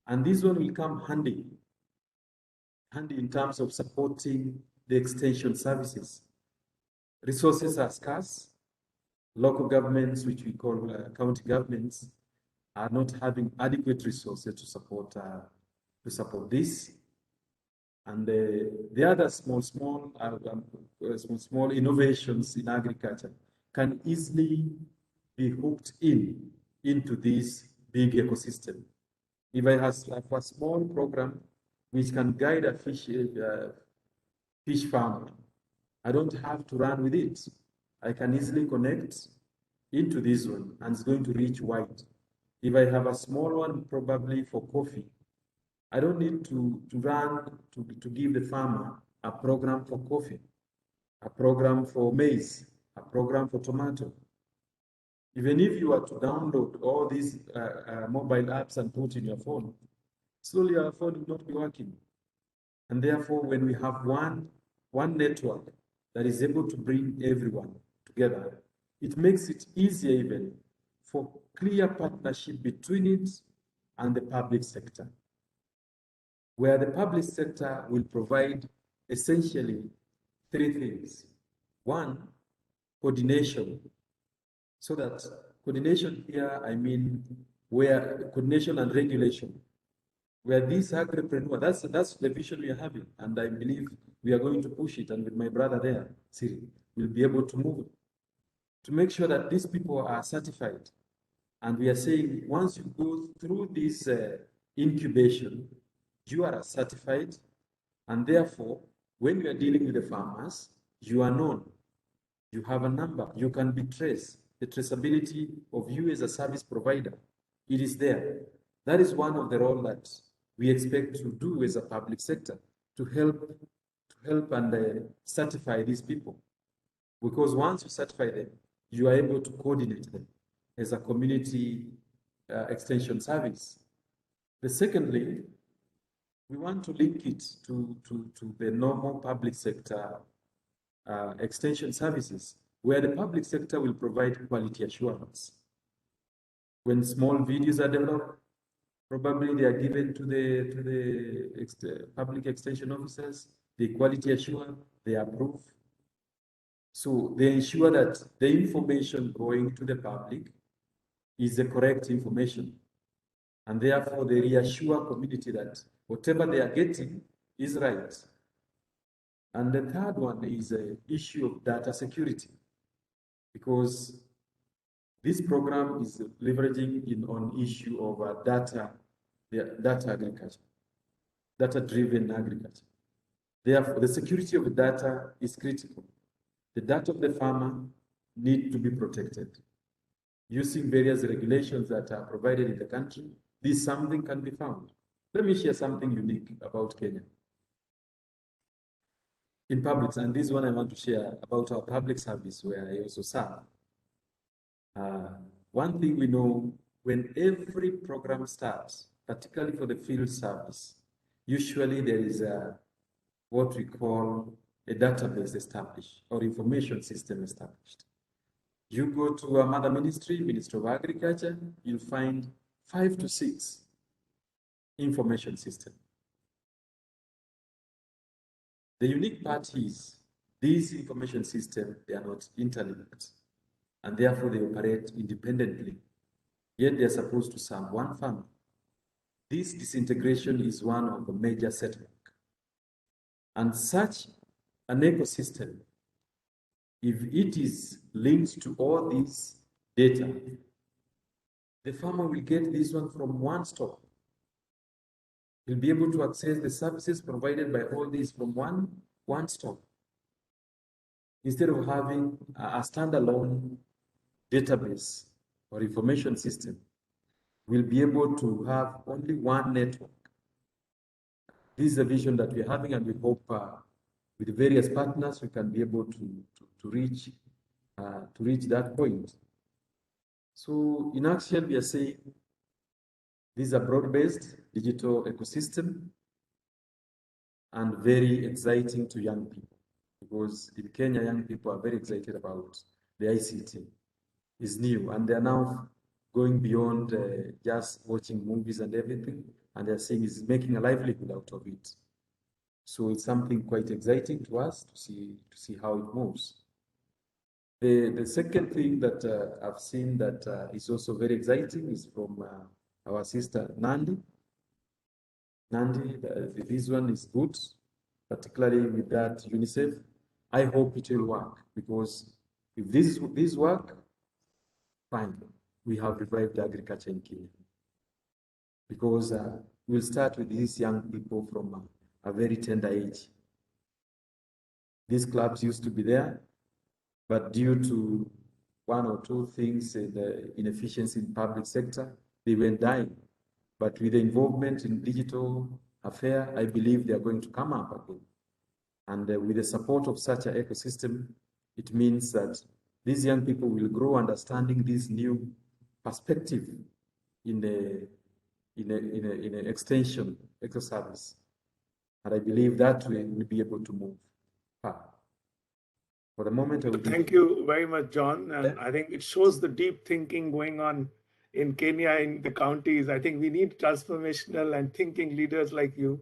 And this one will come handy in terms of supporting the extension services. Resources are scarce. Local governments, which we call county governments, are not having adequate resources to support this. And the other small innovations in agriculture can easily be hooked into this big ecosystem. If I have a small program which can guide a fish farmer, I don't have to run with it. I can easily connect into this one, and it's going to reach wide. If I have a small one, probably for coffee, I don't need to run to give the farmer a program for coffee, a program for maize, a program for tomato. Even if you are to download all these mobile apps and put in your phone, slowly your phone will not be working. And therefore, when we have one network that is able to bring everyone together, it makes it easier even for clear partnership between it and the public sector, where the public sector will provide essentially three things. One, coordination. So that coordination here, I mean, where coordination and regulation, where these agripreneurs, that's the vision we are having. And I believe we are going to push it. And with my brother there, Siri, we'll be able to move to make sure that these people are certified. And we are saying once you go through this incubation, you are certified. And therefore, when you are dealing with the farmers, you are known. You have a number. You can be traced. The traceability of you as a service provider, it is there. That is one of the roles that we expect to do as a public sector, to help and certify these people. Because once you certify them, you are able to coordinate them as a community extension service. Secondly, we want to link it to the normal public sector extension services, where the public sector will provide quality assurance. When small videos are developed, probably they are given to the public extension officers, they quality assure, they approve. So they ensure that the information going to the public is the correct information. And therefore they reassure community that whatever they are getting is right. And the third one is the issue of data security, because this program is leveraging on issue of data agriculture, data-driven agriculture. Therefore, the security of the data is critical. The data of the farmer need to be protected. Using various regulations that are provided in the country, this something can be found. Let me share something unique about Kenya. In public, and this one I want to share about our public service where I also serve. One thing we know, when every program starts, particularly for the field service, usually there is what we call a database established or information system established. You go to a mother ministry, Ministry of Agriculture, you'll find 5 to 6 information systems. The unique part is these information systems, they are not interlinked, and therefore they operate independently, yet they are supposed to serve one farmer. This disintegration is one of the major setbacks. And such an ecosystem, if it is linked to all these data, the farmer will get this one from one stop. He'll be able to access the services provided by all these from one stop. instead of having a standalone database or information system, we'll be able to have only one network. This is a vision that we're having, and we hope with various partners we can be able to reach that point. So in action, we are saying this is a broad-based digital ecosystem and very exciting to young people, because in Kenya, young people are very excited about the ICT. It's new, and they're now going beyond just watching movies and everything, and they're saying it's making a livelihood out of it. So it's something quite exciting to us to see how it moves. The second thing that I've seen that is also very exciting is from our sister Nandi. Nandi, this one is good, particularly with that UNICEF. I hope it will work, because if this work, fine, we have revived agriculture in Kenya. Because we'll start with these young people from a very tender age. These clubs used to be there, but due to one or two things, the inefficiency in public sector, they went dying. But with the involvement in digital affair, I believe they are going to come up again. And with the support of such an ecosystem, it means that these young people will grow understanding this new perspective in an extension exercise. And I believe that we will be able to move far. For the moment, I will Thank you very much, John. And I think it shows the deep thinking going on in Kenya, in the counties. I think we need transformational and thinking leaders like you.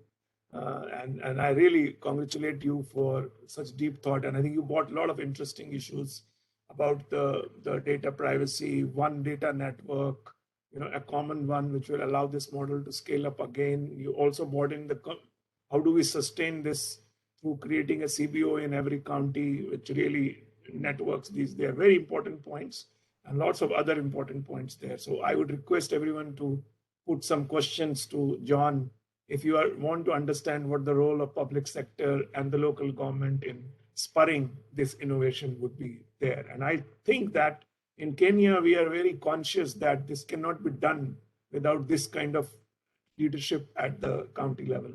And I really congratulate you for such deep thought. And I think you brought a lot of interesting issues about the data privacy, one data network, a common one which will allow this model to scale up again. You also brought in how do we sustain this through creating a CBO in every county, which really networks these. They are very important points and lots of other important points there. So I would request everyone to put some questions to John if you want to understand what the role of public sector and the local government in spurring this innovation would be there. And I think that in Kenya, we are very conscious that this cannot be done without this kind of leadership at the county level.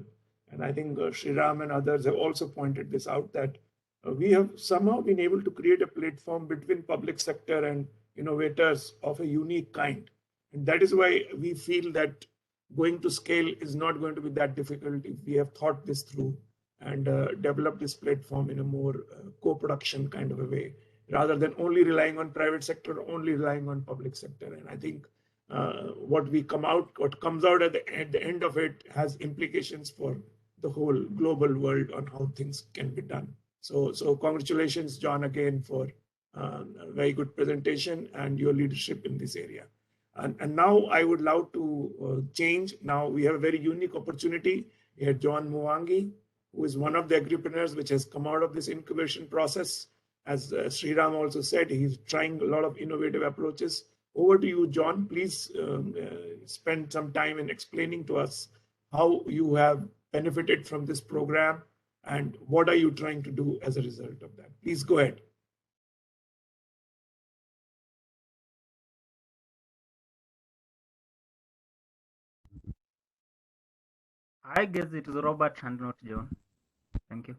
And I think Sriram and others have also pointed this out, that we have somehow been able to create a platform between public sector and innovators of a unique kind. And that is why we feel that going to scale is not going to be that difficult if we have thought this through and developed this platform in a more co-production kind of a way, rather than only relying on private sector, only relying on public sector. And I think what comes out at the end of it has implications for the whole global world on how things can be done. So congratulations, John, again for a very good presentation and your leadership in this area. And now I would love to change. Now we have a very unique opportunity. We have John Mwangi, who is one of the Agripreneurs which has come out of this incubation process. As Sriram also said, he's trying a lot of innovative approaches. Over to you, John. Please spend some time in explaining to us how you have benefited from this program and what are you trying to do as a result of that. Please go ahead. I guess it is Robert and not John. Thank you.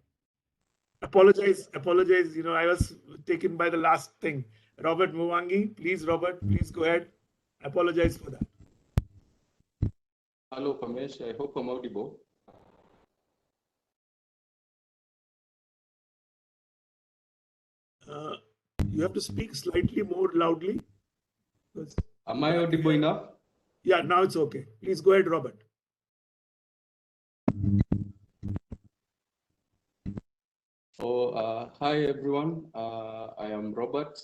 Apologize. I was taken by the last thing. Robert Mwangi, please, Robert, please go ahead. Apologize for that. Hello, Pamesh. I hope I'm audible. You have to speak slightly more loudly. Am I audible enough? Yeah, now it's okay. Please go ahead, Robert. Hi, everyone. I am Robert,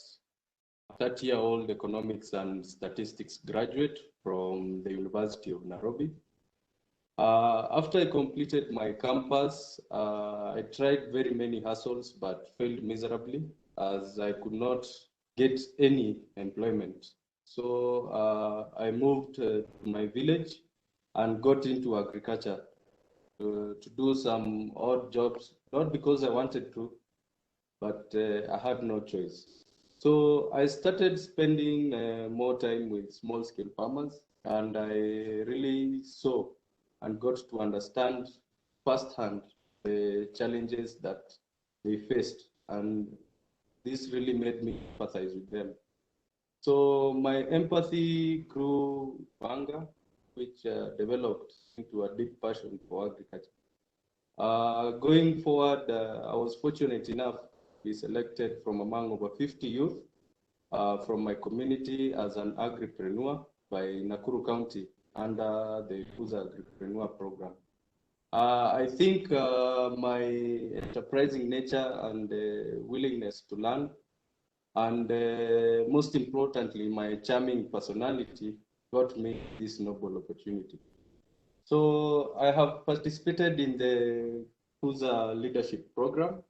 a 30-year-old economics and statistics graduate from the University of Nairobi. After I completed my campus, I tried very many hustles but failed miserably as I could not get any employment. So I moved to my village and got into agriculture to do some odd jobs, not because I wanted to, but I had no choice. So I started spending more time with small-scale farmers, and I really saw and got to understand firsthand the challenges that they faced, and this really made me empathize with them. So my empathy grew anger, which developed into a deep passion for agriculture. Going forward, I was fortunate enough to be selected from among over 50 youth from my community as an agripreneur by Nakuru County under the Kuza Agripreneur program. I think my enterprising nature and willingness to learn, and most importantly, my charming personality got me this noble opportunity. So I have participated in the Kuza leadership program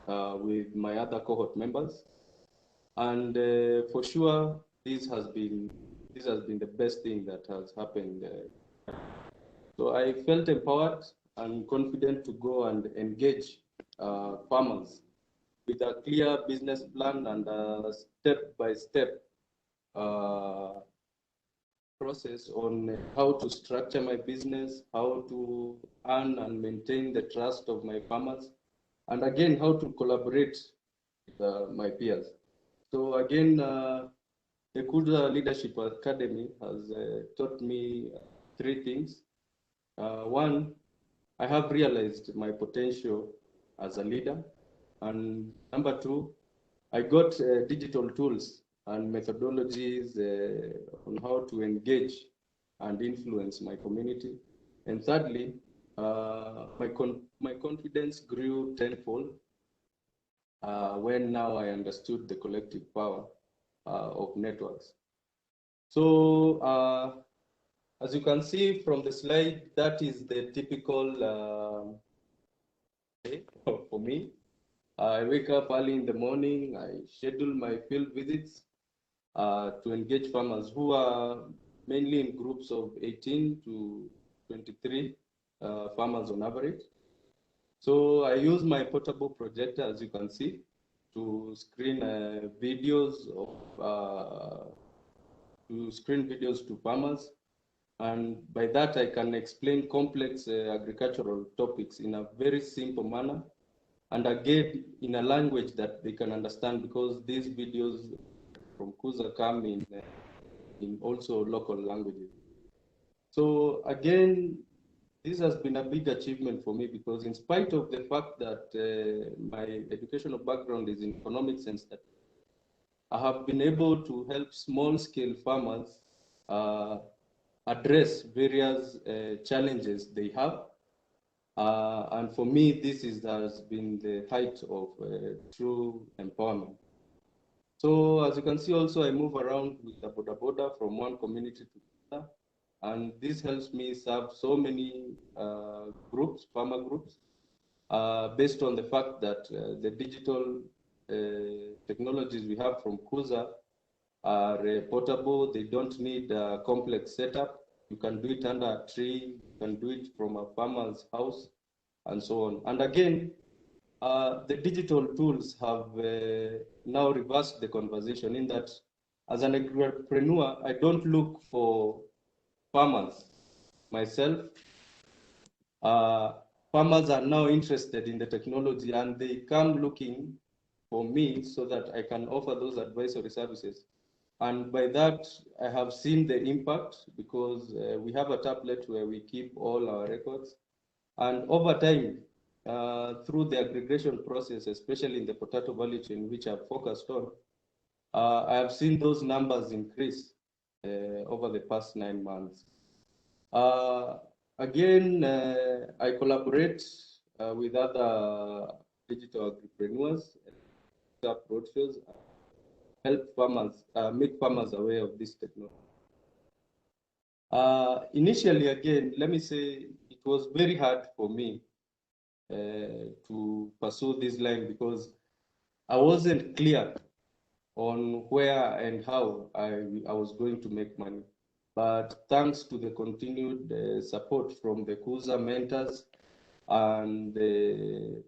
with my other cohort members, and for sure, this has been the best thing that has happened. So I felt empowered and confident to go and engage farmers with a clear business plan and a step-by-step process on how to structure my business, how to earn and maintain the trust of my farmers, and again, how to collaborate with my peers. So again, the Kuza Leadership Academy has taught me three things. One, I have realized my potential as a leader. And number two, I got digital tools and methodologies on how to engage and influence my community. And thirdly, my confidence grew tenfold when now I understood the collective power of networks. So as you can see from the slide, that is the typical day for me. I wake up early in the morning, I schedule my field visits to engage farmers who are mainly in groups of 18 to 23 farmers on average. So I use my portable projector, as you can see, to screen videos to farmers. And by that, I can explain complex agricultural topics in a very simple manner. And again, in a language that they can understand, because these videos from Kuza come in also local languages. So again, this has been a big achievement for me, because in spite of the fact that my educational background is in economics and statistics, I have been able to help small-scale farmers address various challenges they have. And for me, has been the height of true empowerment. So as you can see also, I move around with the boda from one community to another. And this helps me serve so many groups, farmer groups, based on the fact that the digital technologies we have from Kuza are portable. They don't need a complex setup. You can do it under a tree, you can do it from a farmer's house, and so on. And again, the digital tools have now reversed the conversation, in that as an entrepreneur, I don't look for farmers myself. Farmers are now interested in the technology, and they come looking for me so that I can offer those advisory services. And by that, I have seen the impact, because we have a tablet where we keep all our records. And over time, through the aggregation process, especially in the potato value chain, which I've focused on, I have seen those numbers increase over the past 9 months. Again, I collaborate with other digital agripreneurs, roadshows, help farmers, make farmers aware of this technology. Initially, again, let me say it was very hard for me to pursue this line, because I wasn't clear on where and how I was going to make money. But thanks to the continued support from the Kuza mentors and the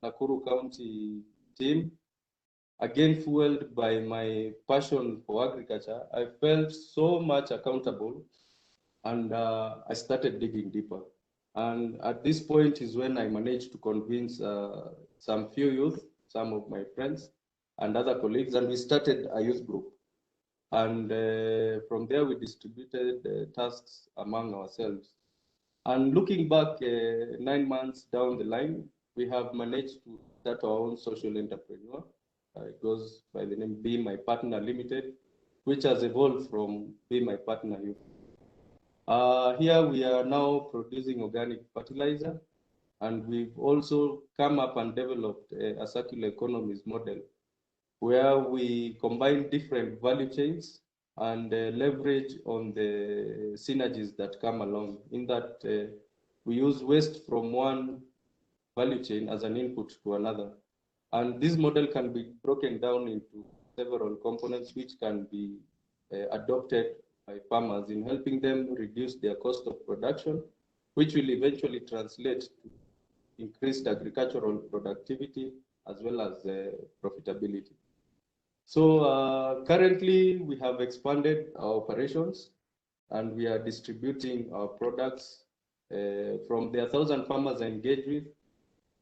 Nakuru County team, again fueled by my passion for agriculture, I felt so much accountable, and I started digging deeper. And at this point is when I managed to convince some few youth, some of my friends and other colleagues, and we started a youth group. And from there, we distributed tasks among ourselves. And looking back 9 months down the line, we have managed to start our own social entrepreneur. It goes by the name Be My Partner Limited, which has evolved from Be My Partner Youth. Here we are now producing organic fertilizer, and we've also come up and developed a circular economies model where we combine different value chains and leverage on the synergies that come along, in that we use waste from one value chain as an input to another. And this model can be broken down into several components which can be adopted by farmers in helping them reduce their cost of production, which will eventually translate to increased agricultural productivity as well as profitability. So currently we have expanded our operations and we are distributing our products from the 1,000 farmers I engage with.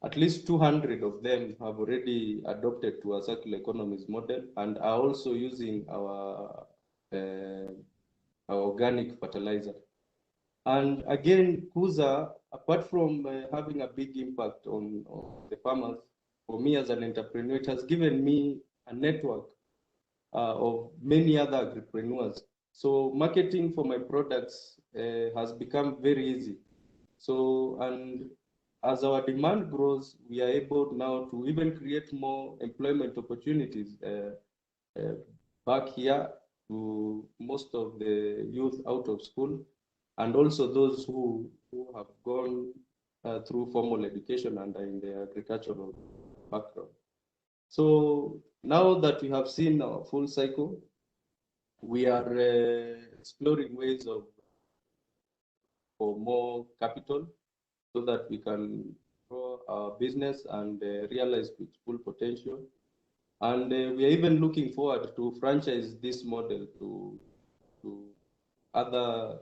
At least 200 of them have already adopted to a circular economies model and are also using our organic fertilizer. And again, Kuza, apart from having a big impact on the farmers, for me as an entrepreneur, it has given me a network of many other agripreneurs. So marketing for my products has become very easy. So, and as our demand grows, we are able now to even create more employment opportunities back here to most of the youth out of school, and also those who have gone through formal education and are in the agricultural background. So now that we have seen our full cycle, we are exploring ways for more capital so that we can grow our business and realize its full potential. And we are even looking forward to franchise this model to other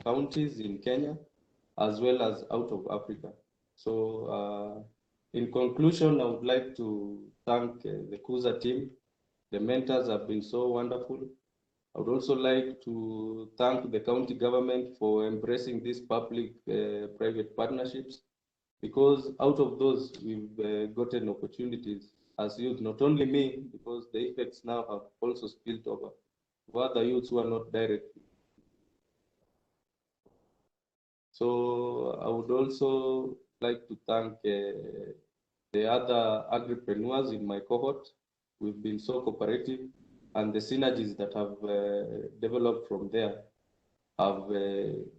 counties in Kenya, as well as out of Africa. So in conclusion, I would like to thank the Kuza team. The mentors have been so wonderful. I would also like to thank the county government for embracing these public-private partnerships, because out of those, we've gotten opportunities as youth, not only me, because the effects now have also spilled over to other youths who are not directly. So I would also like to thank the other agripreneurs in my cohort. We've been so cooperative, and the synergies that have developed from there have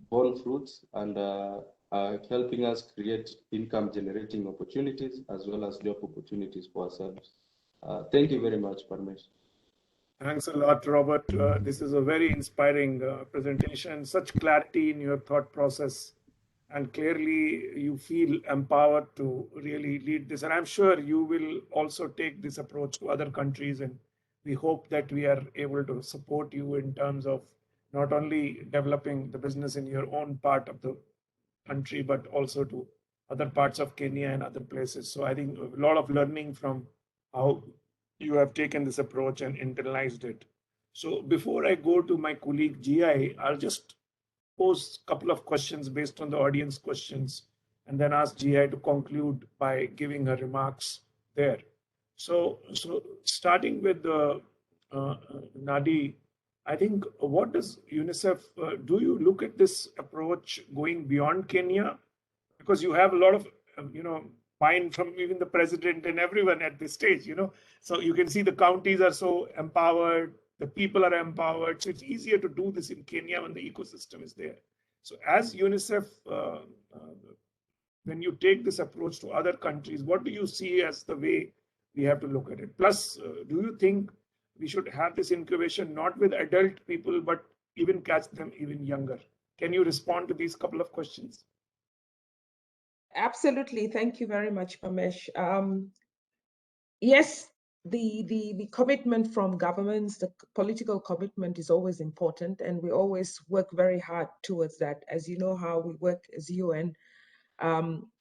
borne fruits and are helping us create income generating opportunities as well as job opportunities for ourselves. Thank you very much, Parmesh. Thanks a lot, Robert. This is a very inspiring presentation, such clarity in your thought process, and clearly you feel empowered to really lead this. And I'm sure you will also take this approach to other countries, and we hope that we are able to support you in terms of not only developing the business in your own part of the country, but also to other parts of Kenya and other places. So I think a lot of learning from how you have taken this approach and internalized it. So before I go to my colleague GI, I'll just pose a couple of questions based on the audience questions, and then ask GI to conclude by giving her remarks there. So starting with Nadi, I think, what does UNICEF, do you look at this approach going beyond Kenya? Because you have a lot of, buy-in from even the president and everyone at this stage, So you can see the counties are so empowered, the people are empowered. So it's easier to do this in Kenya when the ecosystem is there. So as UNICEF, when you take this approach to other countries, what do you see as the way we have to look at it? Plus, do you think we should have this incubation not with adult people, but even catch them even younger? Can you respond to these couple of questions? Absolutely. Thank you very much, Pamesh. yes, the commitment from governments, the political commitment is always important, and we always work very hard towards that. As you know how we work as UN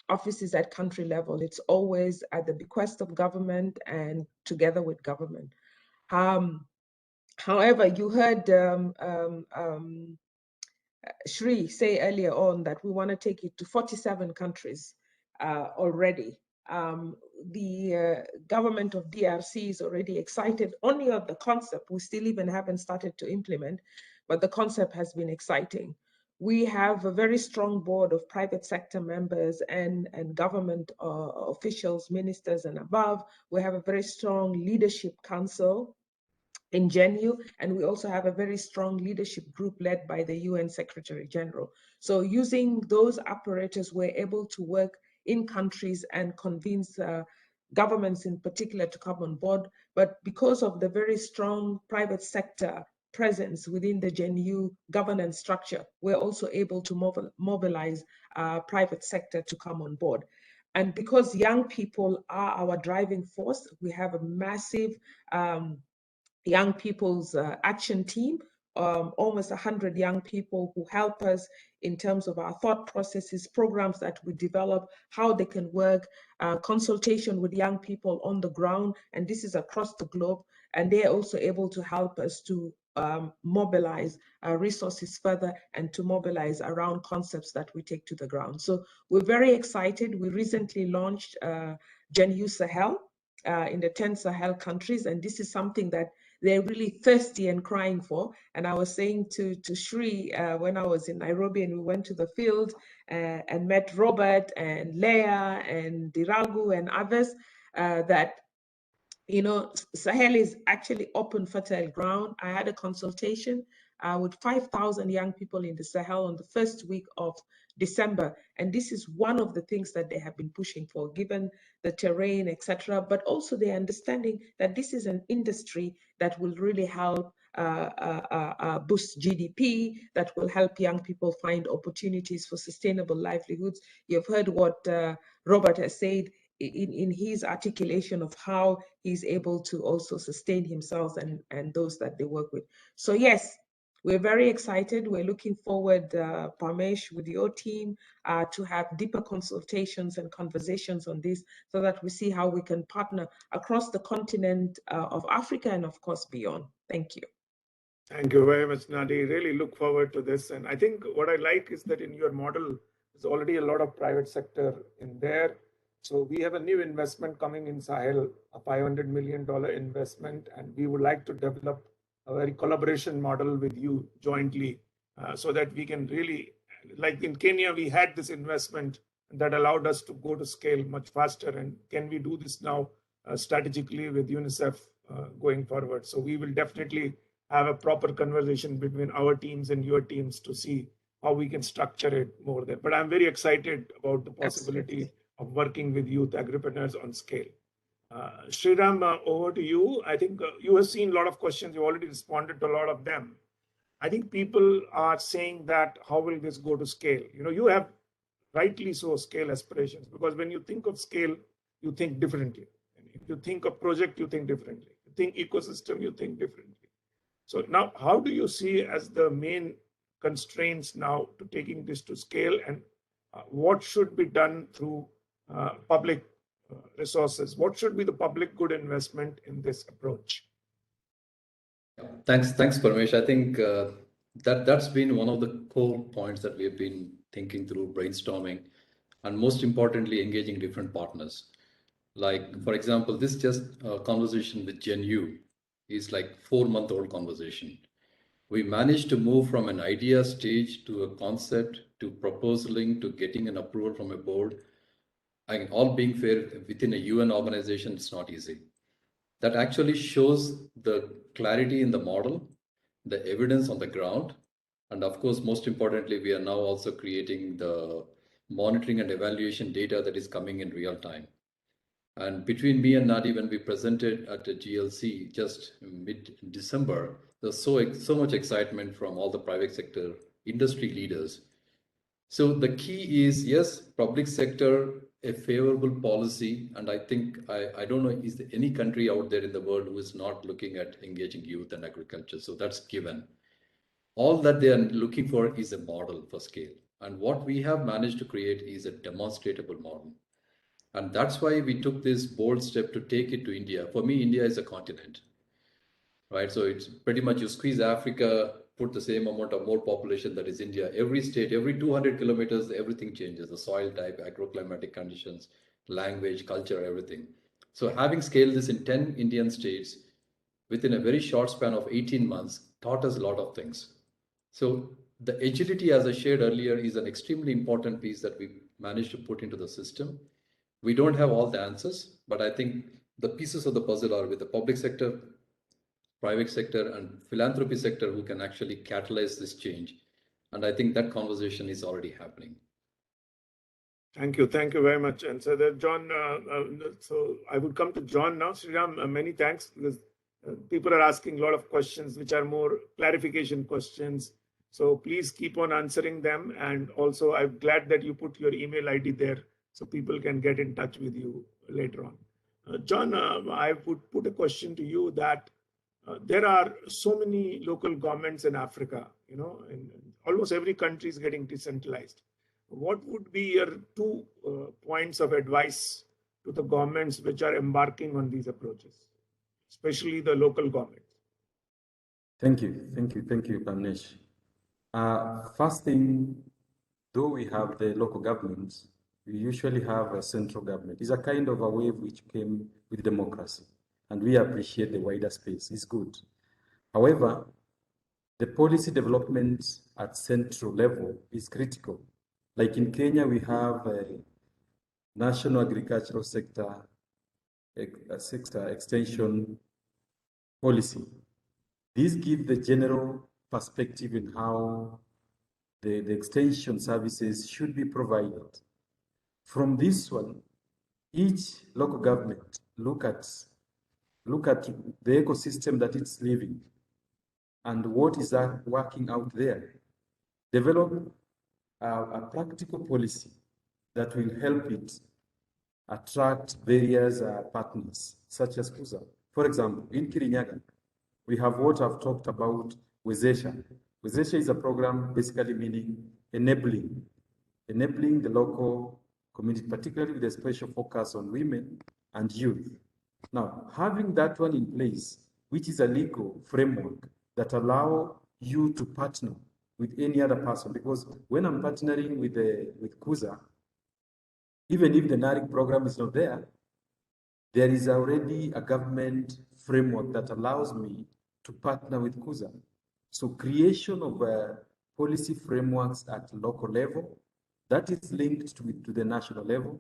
offices at country level, it's always at the bequest of government and together with government. However, you heard Shri say earlier on that we want to take it to 47 countries already. The government of DRC is already excited only of the concept. We still even haven't started to implement, but the concept has been exciting. We have a very strong board of private sector members and government officials, ministers and above. We have a very strong leadership council in GenU, and we also have a very strong leadership group led by the UN Secretary General. So using those apparatus, we're able to work in countries and convince governments in particular to come on board. But because of the very strong private sector presence within the GenU governance structure, we're also able to mobilize private sector to come on board. And because young people are our driving force, we have a massive young people's action team, almost 100 young people who help us in terms of our thought processes, programs that we develop, how they can work, consultation with young people on the ground, and this is across the globe. And they're also able to help us to mobilize resources further and to mobilize around concepts that we take to the ground. So we're very excited. We recently launched GenU Sahel in the 10 Sahel countries, and this is something that they're really thirsty and crying for. And I was saying to Shri when I was in Nairobi and we went to the field and met Robert and Leah and Diragu and others that, you know, Sahel is actually open, fertile ground. I had a consultation with 5,000 young people in the Sahel on the first week of December. And this is one of the things that they have been pushing for, given the terrain, etc., but also the understanding that this is an industry that will really help boost GDP, that will help young people find opportunities for sustainable livelihoods. You've heard what Robert has said in his articulation of how he's able to also sustain himself and those that they work with. So yes, we're very excited. We're looking forward, Parmesh, with your team to have deeper consultations and conversations on this so that we see how we can partner across the continent of Africa and of course beyond. Thank you. Thank you very much, Nadi. Really look forward to this. And I think what I like is that in your model, there's already a lot of private sector in there. So we have a new investment coming in Sahel, a $500 million investment, and we would like to develop a very collaboration model with you jointly so that we can really, like in Kenya, we had this investment that allowed us to go to scale much faster. And can we do this now strategically with UNICEF going forward? So we will definitely have a proper conversation between our teams and your teams to see how we can structure it more there. But I'm very excited about the possibility of working with youth agripreneurs on scale. Sriram, over to you. I think you have seen a lot of questions. You already responded to a lot of them. I think people are saying that how will this go to scale? You know, you have rightly so scale aspirations, because when you think of scale, you think differently. And if you think of project, you think differently. You think ecosystem, you think differently. So now, how do you see as the main constraints now to taking this to scale, and what should be done through public resources? What should be the public good investment in this approach? Thanks, Parmesh. I think that's been one of the core points that we have been thinking through, brainstorming, and most importantly, engaging different partners. Like, for example, this just conversation with GenU is like 4-month-old conversation. We managed to move from an idea stage to a concept to proposaling to getting an approval from a board. And all being fair, within a UN organization, it's not easy. That actually shows the clarity in the model, the evidence on the ground, and of course, most importantly, we are now also creating the monitoring and evaluation data that is coming in real time. And between me and Nadi, when we presented at the GLC just mid-December, there's so much excitement from all the private sector industry leaders. So the key is, yes, public sector a favorable policy. And I think, I don't know, is there any country out there in the world who is not looking at engaging youth and agriculture? So that's given. All that they are looking for is a model for scale. And what we have managed to create is a demonstrable model. And that's why we took this bold step to take it to India. For me, India is a continent, right? So it's pretty much you squeeze Africa, put the same amount of more population that is India. Every state, every 200 kilometers, everything changes. The soil type, agroclimatic conditions, language, culture, everything. So having scaled this in 10 Indian states within a very short span of 18 months taught us a lot of things. So the agility, as I shared earlier, is an extremely important piece that we managed to put into the system. We don't have all the answers, but I think the pieces of the puzzle are with the public sector, private sector, and philanthropy sector who can actually catalyze this change. And I think that conversation is already happening. Thank you very much. And so that John, so I would come to John now. Sriram, many thanks, because people are asking a lot of questions which are more clarification questions. So please keep on answering them. And also, I'm glad that you put your email ID there so people can get in touch with you later on. John, I would put a question to you that there are so many local governments in Africa, and almost every country is getting decentralized. What would be your 2 points of advice to the governments which are embarking on these approaches, especially the local governments? Thank you, Pamnesh. First thing, though we have the local governments, we usually have a central government. It's a kind of a wave which came with democracy, and we appreciate the wider space. It's good. However, the policy development at central level is critical. Like in Kenya, we have a national agricultural sector extension policy. These give the general perspective in how the extension services should be provided. From this one, each local government look at the ecosystem that it's living and what is working out there. Develop a practical policy that will help it attract various partners, such as KUSA. For example, in Kirinyaga, we have what I've talked about, Wezesha. Wezesha is a program basically meaning enabling the local community, particularly with a special focus on women and youth. Now, having that one in place, which is a legal framework that allow you to partner with any other person, because when I'm partnering with KUSA, even if the NARIC program is not there, there is already a government framework that allows me to partner with KUSA. So creation of policy frameworks at local level that is linked to the national level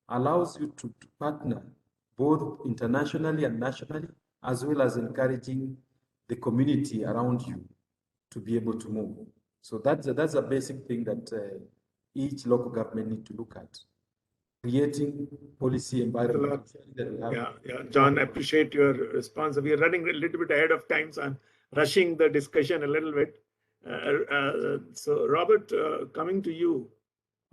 allows you to partner both internationally and nationally, as well as encouraging the community around you to be able to move. So that's a basic thing that each local government need to look at. Creating policy environment that we have. Yeah, John, I appreciate your response. We are running a little bit ahead of time, so I'm rushing the discussion a little bit. So, Robert, coming to you,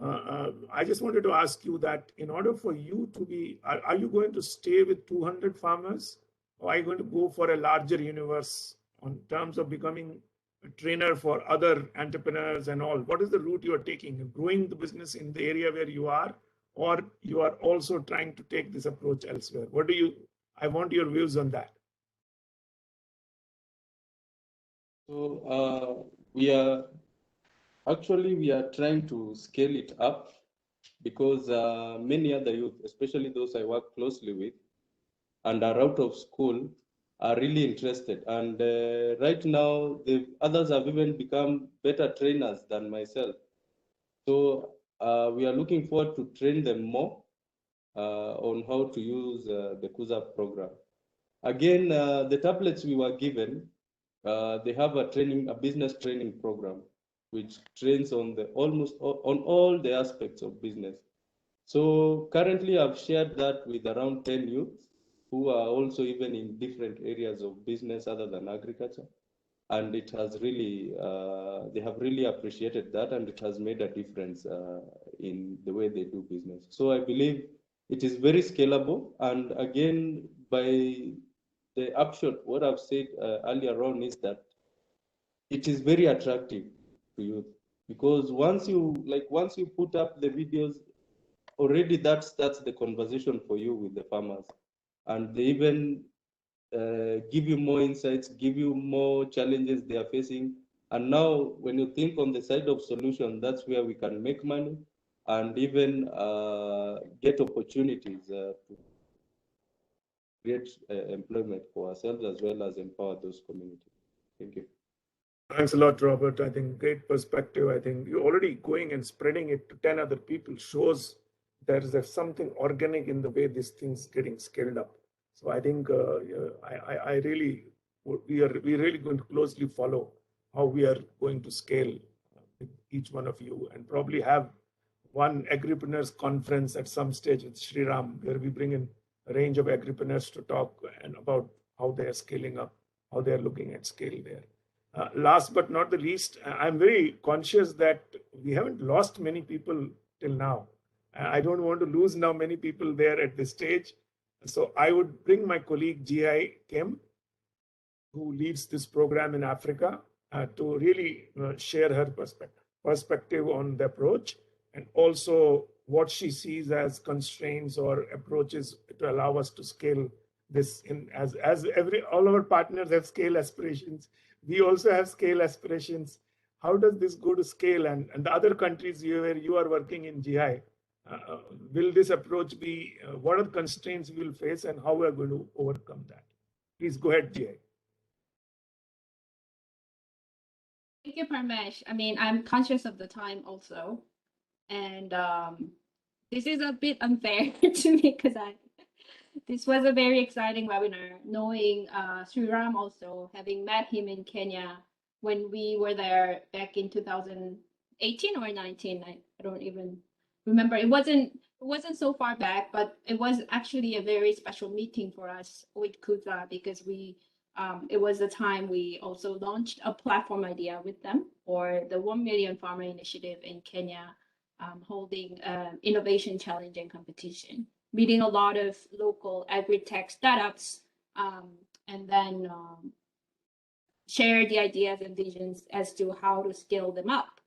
I just wanted to ask you that in order for you to be, are you going to stay with 200 farmers, or are you going to go for a larger universe on terms of becoming a trainer for other entrepreneurs and all? What is the route you are taking? Growing the business in the area where you are, or you are also trying to take this approach elsewhere? I want your views on that. So we are trying to scale it up because many other youth, especially those I work closely with and are out of school, are really interested. And right now, the others have even become better trainers than myself. So we are looking forward to train them more on how to use the KUSA program. Again, the tablets we were given, they have a business training program, which trains on on all the aspects of business. So currently I've shared that with around 10 youth who are also even in different areas of business other than agriculture. And it has really, they have really appreciated that, and it has made a difference in the way they do business. So I believe it is very scalable. And again, by the upshot, what I've said earlier on is that it is very attractive to youth, because once you put up the videos, already that starts the conversation for you with the farmers, and they even give you more insights, give you more challenges they are facing. And now, when you think on the side of solution, that's where we can make money and even get opportunities to create employment for ourselves as well as empower those communities. Thank you. Thanks a lot, Robert. I think great perspective. I think you're already going and spreading it to 10 other people shows there's something organic in the way this thing's getting scaled up. So I think I really, we're really going to closely follow how we are going to scale with each one of you, and probably have one Agripreneurs conference at some stage with Sriram, where we bring in a range of Agripreneurs to talk and about how they are scaling up, how they are looking at scale there. Last but not the least, I'm very conscious that we haven't lost many people till now. I don't want to lose now many people there at this stage. So I would bring my colleague G.I. Kim, who leads this program in Africa, to really share her perspective on the approach, and also what she sees as constraints or approaches to allow us to scale this in, as all our partners have scale aspirations. We also have scale aspirations. How does this go to scale? And the other countries where you are working in GI, will this approach be, what are the constraints we will face and how we are going to overcome that? Please go ahead, GI. Thank you, Parmesh. I mean, I'm conscious of the time also. And this is a bit unfair to me because this was a very exciting webinar, knowing Sriram also, having met him in Kenya when we were there back in 2018 or 19. I don't even remember. It wasn't so far back, but it was actually a very special meeting for us with Kuza, because we it was the time we also launched a platform idea with them for the 1 Million Farmer Initiative in Kenya, holding innovation challenge and competition, meeting a lot of local agri-tech startups, and then share the ideas and visions as to how to scale them up,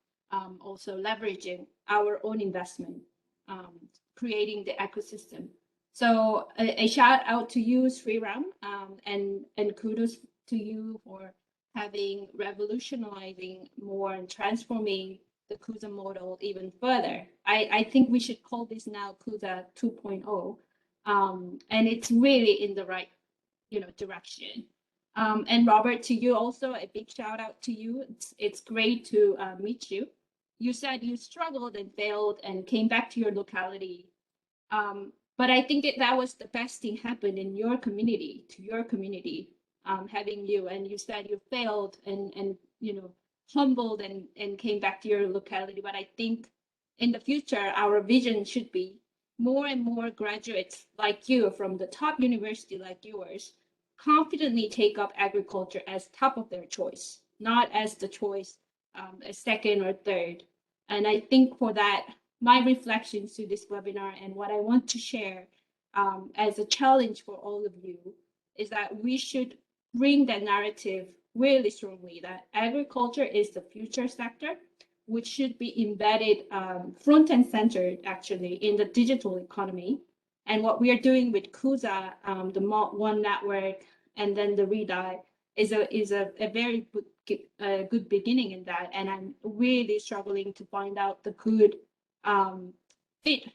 also leveraging our own investment, creating the ecosystem. So a shout out to you, Sriram, and kudos to you for having revolutionizing more and transforming the Kuza model even further. I think we should call this now Kuza 2.0, and it's really in the right, direction. And Robert, to you also, a big shout out to you. It's great to meet you. You said you struggled and failed and came back to your locality. But I think that was the best thing happened in your community, to your community, having you. And you said you failed and humbled and came back to your locality. But I think in the future, our vision should be more and more graduates like you from the top university like yours confidently take up agriculture as top of their choice, not as the choice as second or third. And I think for that, my reflections to this webinar and what I want to share as a challenge for all of you is that we should bring that narrative really strongly, that agriculture is the future sector, which should be embedded front and center actually in the digital economy. And what we are doing with Kuza, the One Network, and then the Redeye is a very good beginning in that. And I'm really struggling to find out the good fit,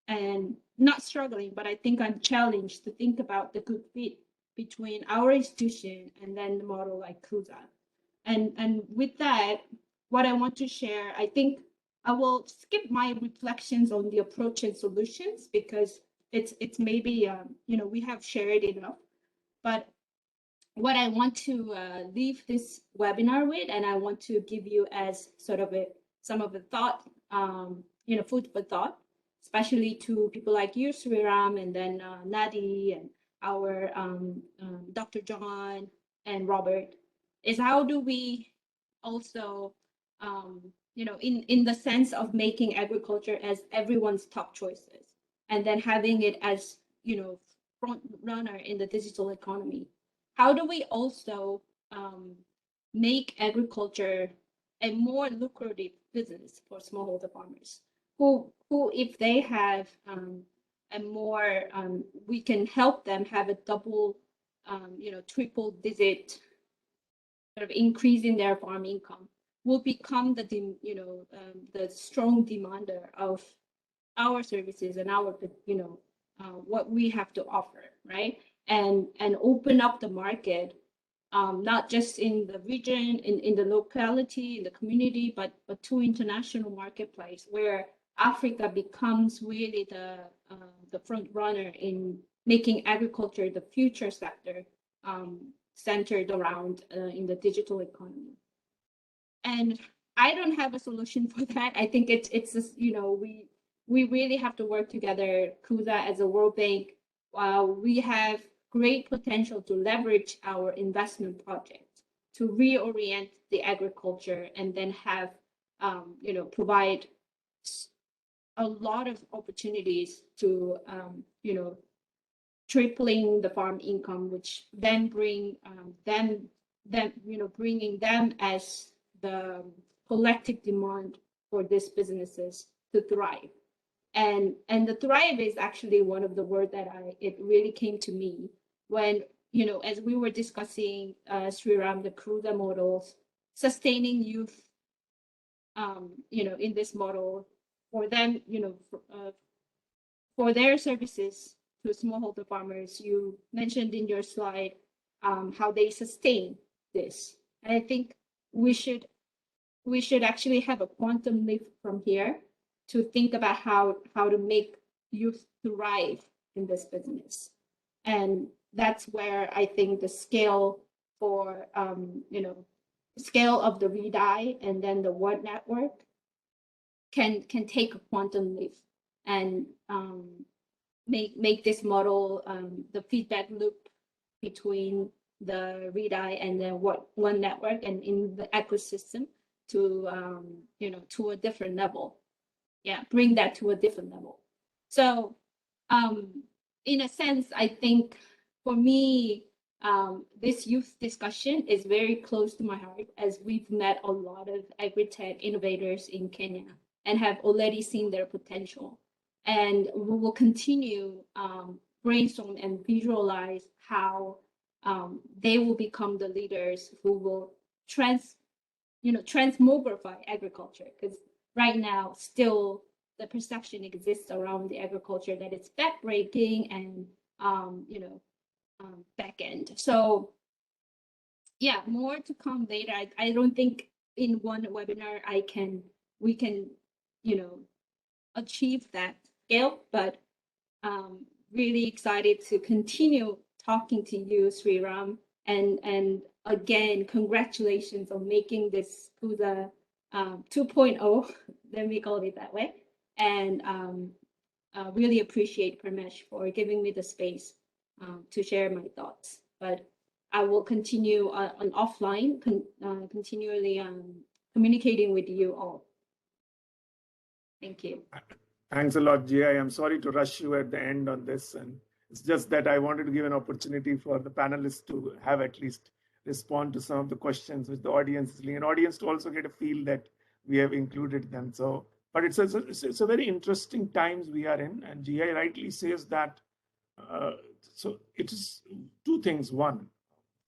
and not struggling, but I think I'm challenged to think about the good fit between our institution and then the model like Kuza. And with that, what I want to share, I think I will skip my reflections on the approach and solutions because it's maybe we have shared enough. But what I want to leave this webinar with, and I want to give you as sort of some of the thought, food for thought, especially to people like you, Sriram, and then Nadi, and our Dr. John and Robert, is how do we also in the sense of making agriculture as everyone's top choices, and then having it as, front runner in the digital economy. How do we also make agriculture a more lucrative business for smallholder farmers who if they have a more we can help them have a double triple digit sort of increase in their farm income, will become the strong demander of our services and our what we have to offer, right? And open up the market, not just in the region, in the locality, in the community, but to international marketplace where Africa becomes really the front runner in making agriculture the future sector, centered around in the digital economy. And I don't have a solution for that. I think it's just, we really have to work together. KUSA as a World Bank, we have great potential to leverage our investment projects to reorient the agriculture and then have, provide a lot of opportunities to, tripling the farm income, which then bring bringing them as the collective demand for these businesses to thrive. And the thrive is actually one of the words that it really came to me when, as we were discussing, Sriram, the KUSA models, sustaining youth, in this model for them, for their services to smallholder farmers. You mentioned in your slide how they sustain this. And I think we should actually have a quantum leap from here to think about how to make youth thrive in this business. And that's where I think the scale for scale of the REDI and then the What Network can take a quantum leap and make this model the feedback loop between the REDI and then One Network and in the ecosystem to to a different level. Yeah, bring that to a different level. So in a sense, I think for me, this youth discussion is very close to my heart, as we've met a lot of agri-tech innovators in Kenya and have already seen their potential. And we will continue brainstorm and visualize how they will become the leaders who will transmogrify agriculture. Because right now, still the perception exists around the agriculture that it's backbreaking and back end. So yeah, more to come later. I don't think in one webinar we can achieve that scale, but really excited to continue talking to you, Sriram, and again, congratulations on making this KUSA 2.0, let me call it that way, and really appreciate Parmesh for giving me the space to share my thoughts. But I will continue on offline, continually communicating with you all. Thank you. Thanks a lot, Jia. I'm sorry to rush you at the end on this. And it's just that I wanted to give an opportunity for the panelists to have at least respond to some of the questions which the audience is leaving, and audience to also get a feel that we have included them. So, but it's a very interesting times we are in. And Jia rightly says that, so it is two things. One,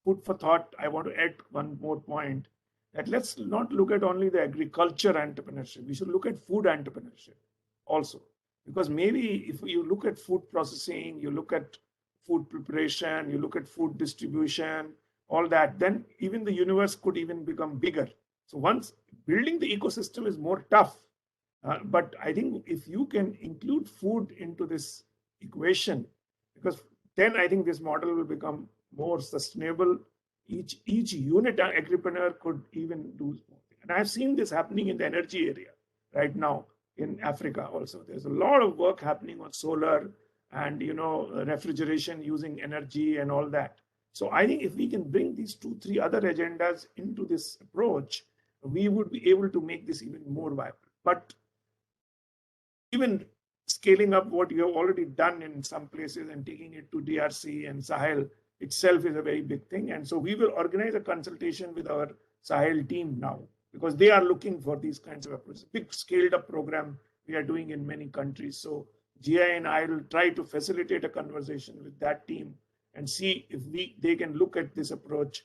food for thought. I want to add one more point, that let's not look at only the agriculture entrepreneurship. We should look at food entrepreneurship also, because maybe if you look at food processing, you look at food preparation, you look at food distribution, all that, then even the universe could even become bigger. So once building the ecosystem is more tough, but I think if you can include food into this equation, because then I think this model will become more sustainable. Each unit agripreneur could even do more. And I've seen this happening in the energy area right now in Africa also. There's a lot of work happening on solar and refrigeration using energy and all that. So I think if we can bring these 2-3 other agendas into this approach, we would be able to make this even more viable. But even scaling up what you have already done in some places and taking it to DRC and Sahel itself is a very big thing. And so we will organize a consultation with our Sahel team now, because they are looking for these kinds of approaches. Big scaled up program we are doing in many countries. So GI and I will try to facilitate a conversation with that team and see if they can look at this approach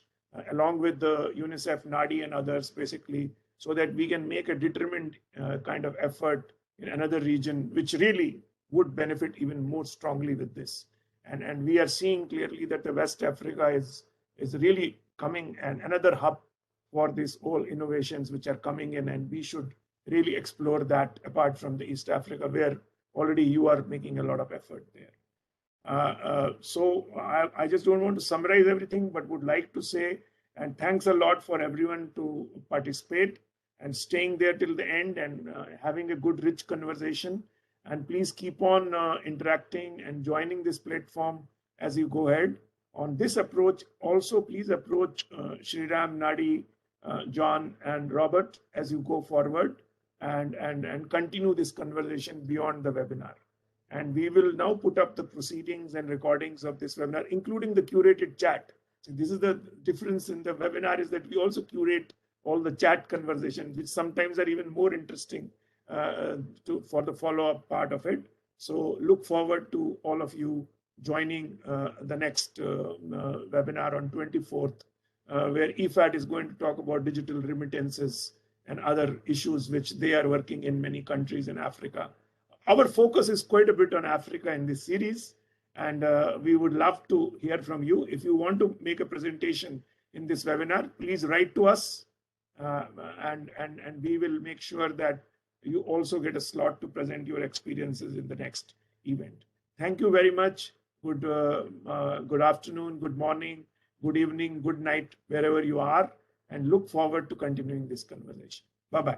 along with the UNICEF, NADI and others, basically, so that we can make a determined kind of effort in another region, which really would benefit even more strongly with this. And we are seeing clearly that the West Africa is really coming, and another hub for these all innovations which are coming in, and we should really explore that apart from the East Africa, where already you are making a lot of effort there. So I just don't want to summarize everything, but would like to say, and thanks a lot for everyone to participate and staying there till the end and having a good, rich conversation. And please keep on interacting and joining this platform as you go ahead. On this approach, also please approach Shriram, Nadi, John, and Robert as you go forward and continue this conversation beyond the webinar. And we will now put up the proceedings and recordings of this webinar, including the curated chat. So this is the difference in the webinar, is that we also curate all the chat conversations, which sometimes are even more interesting for the follow-up part of it. So look forward to all of you joining the next webinar on 24th, where IFAD is going to talk about digital remittances and other issues which they are working in many countries in Africa. Our focus is quite a bit on Africa in this series, and we would love to hear from you. If you want to make a presentation in this webinar, please write to us, and we will make sure that you also get a slot to present your experiences in the next event. Thank you very much. Good afternoon, good morning, good evening, good night, wherever you are, and look forward to continuing this conversation. Bye-bye.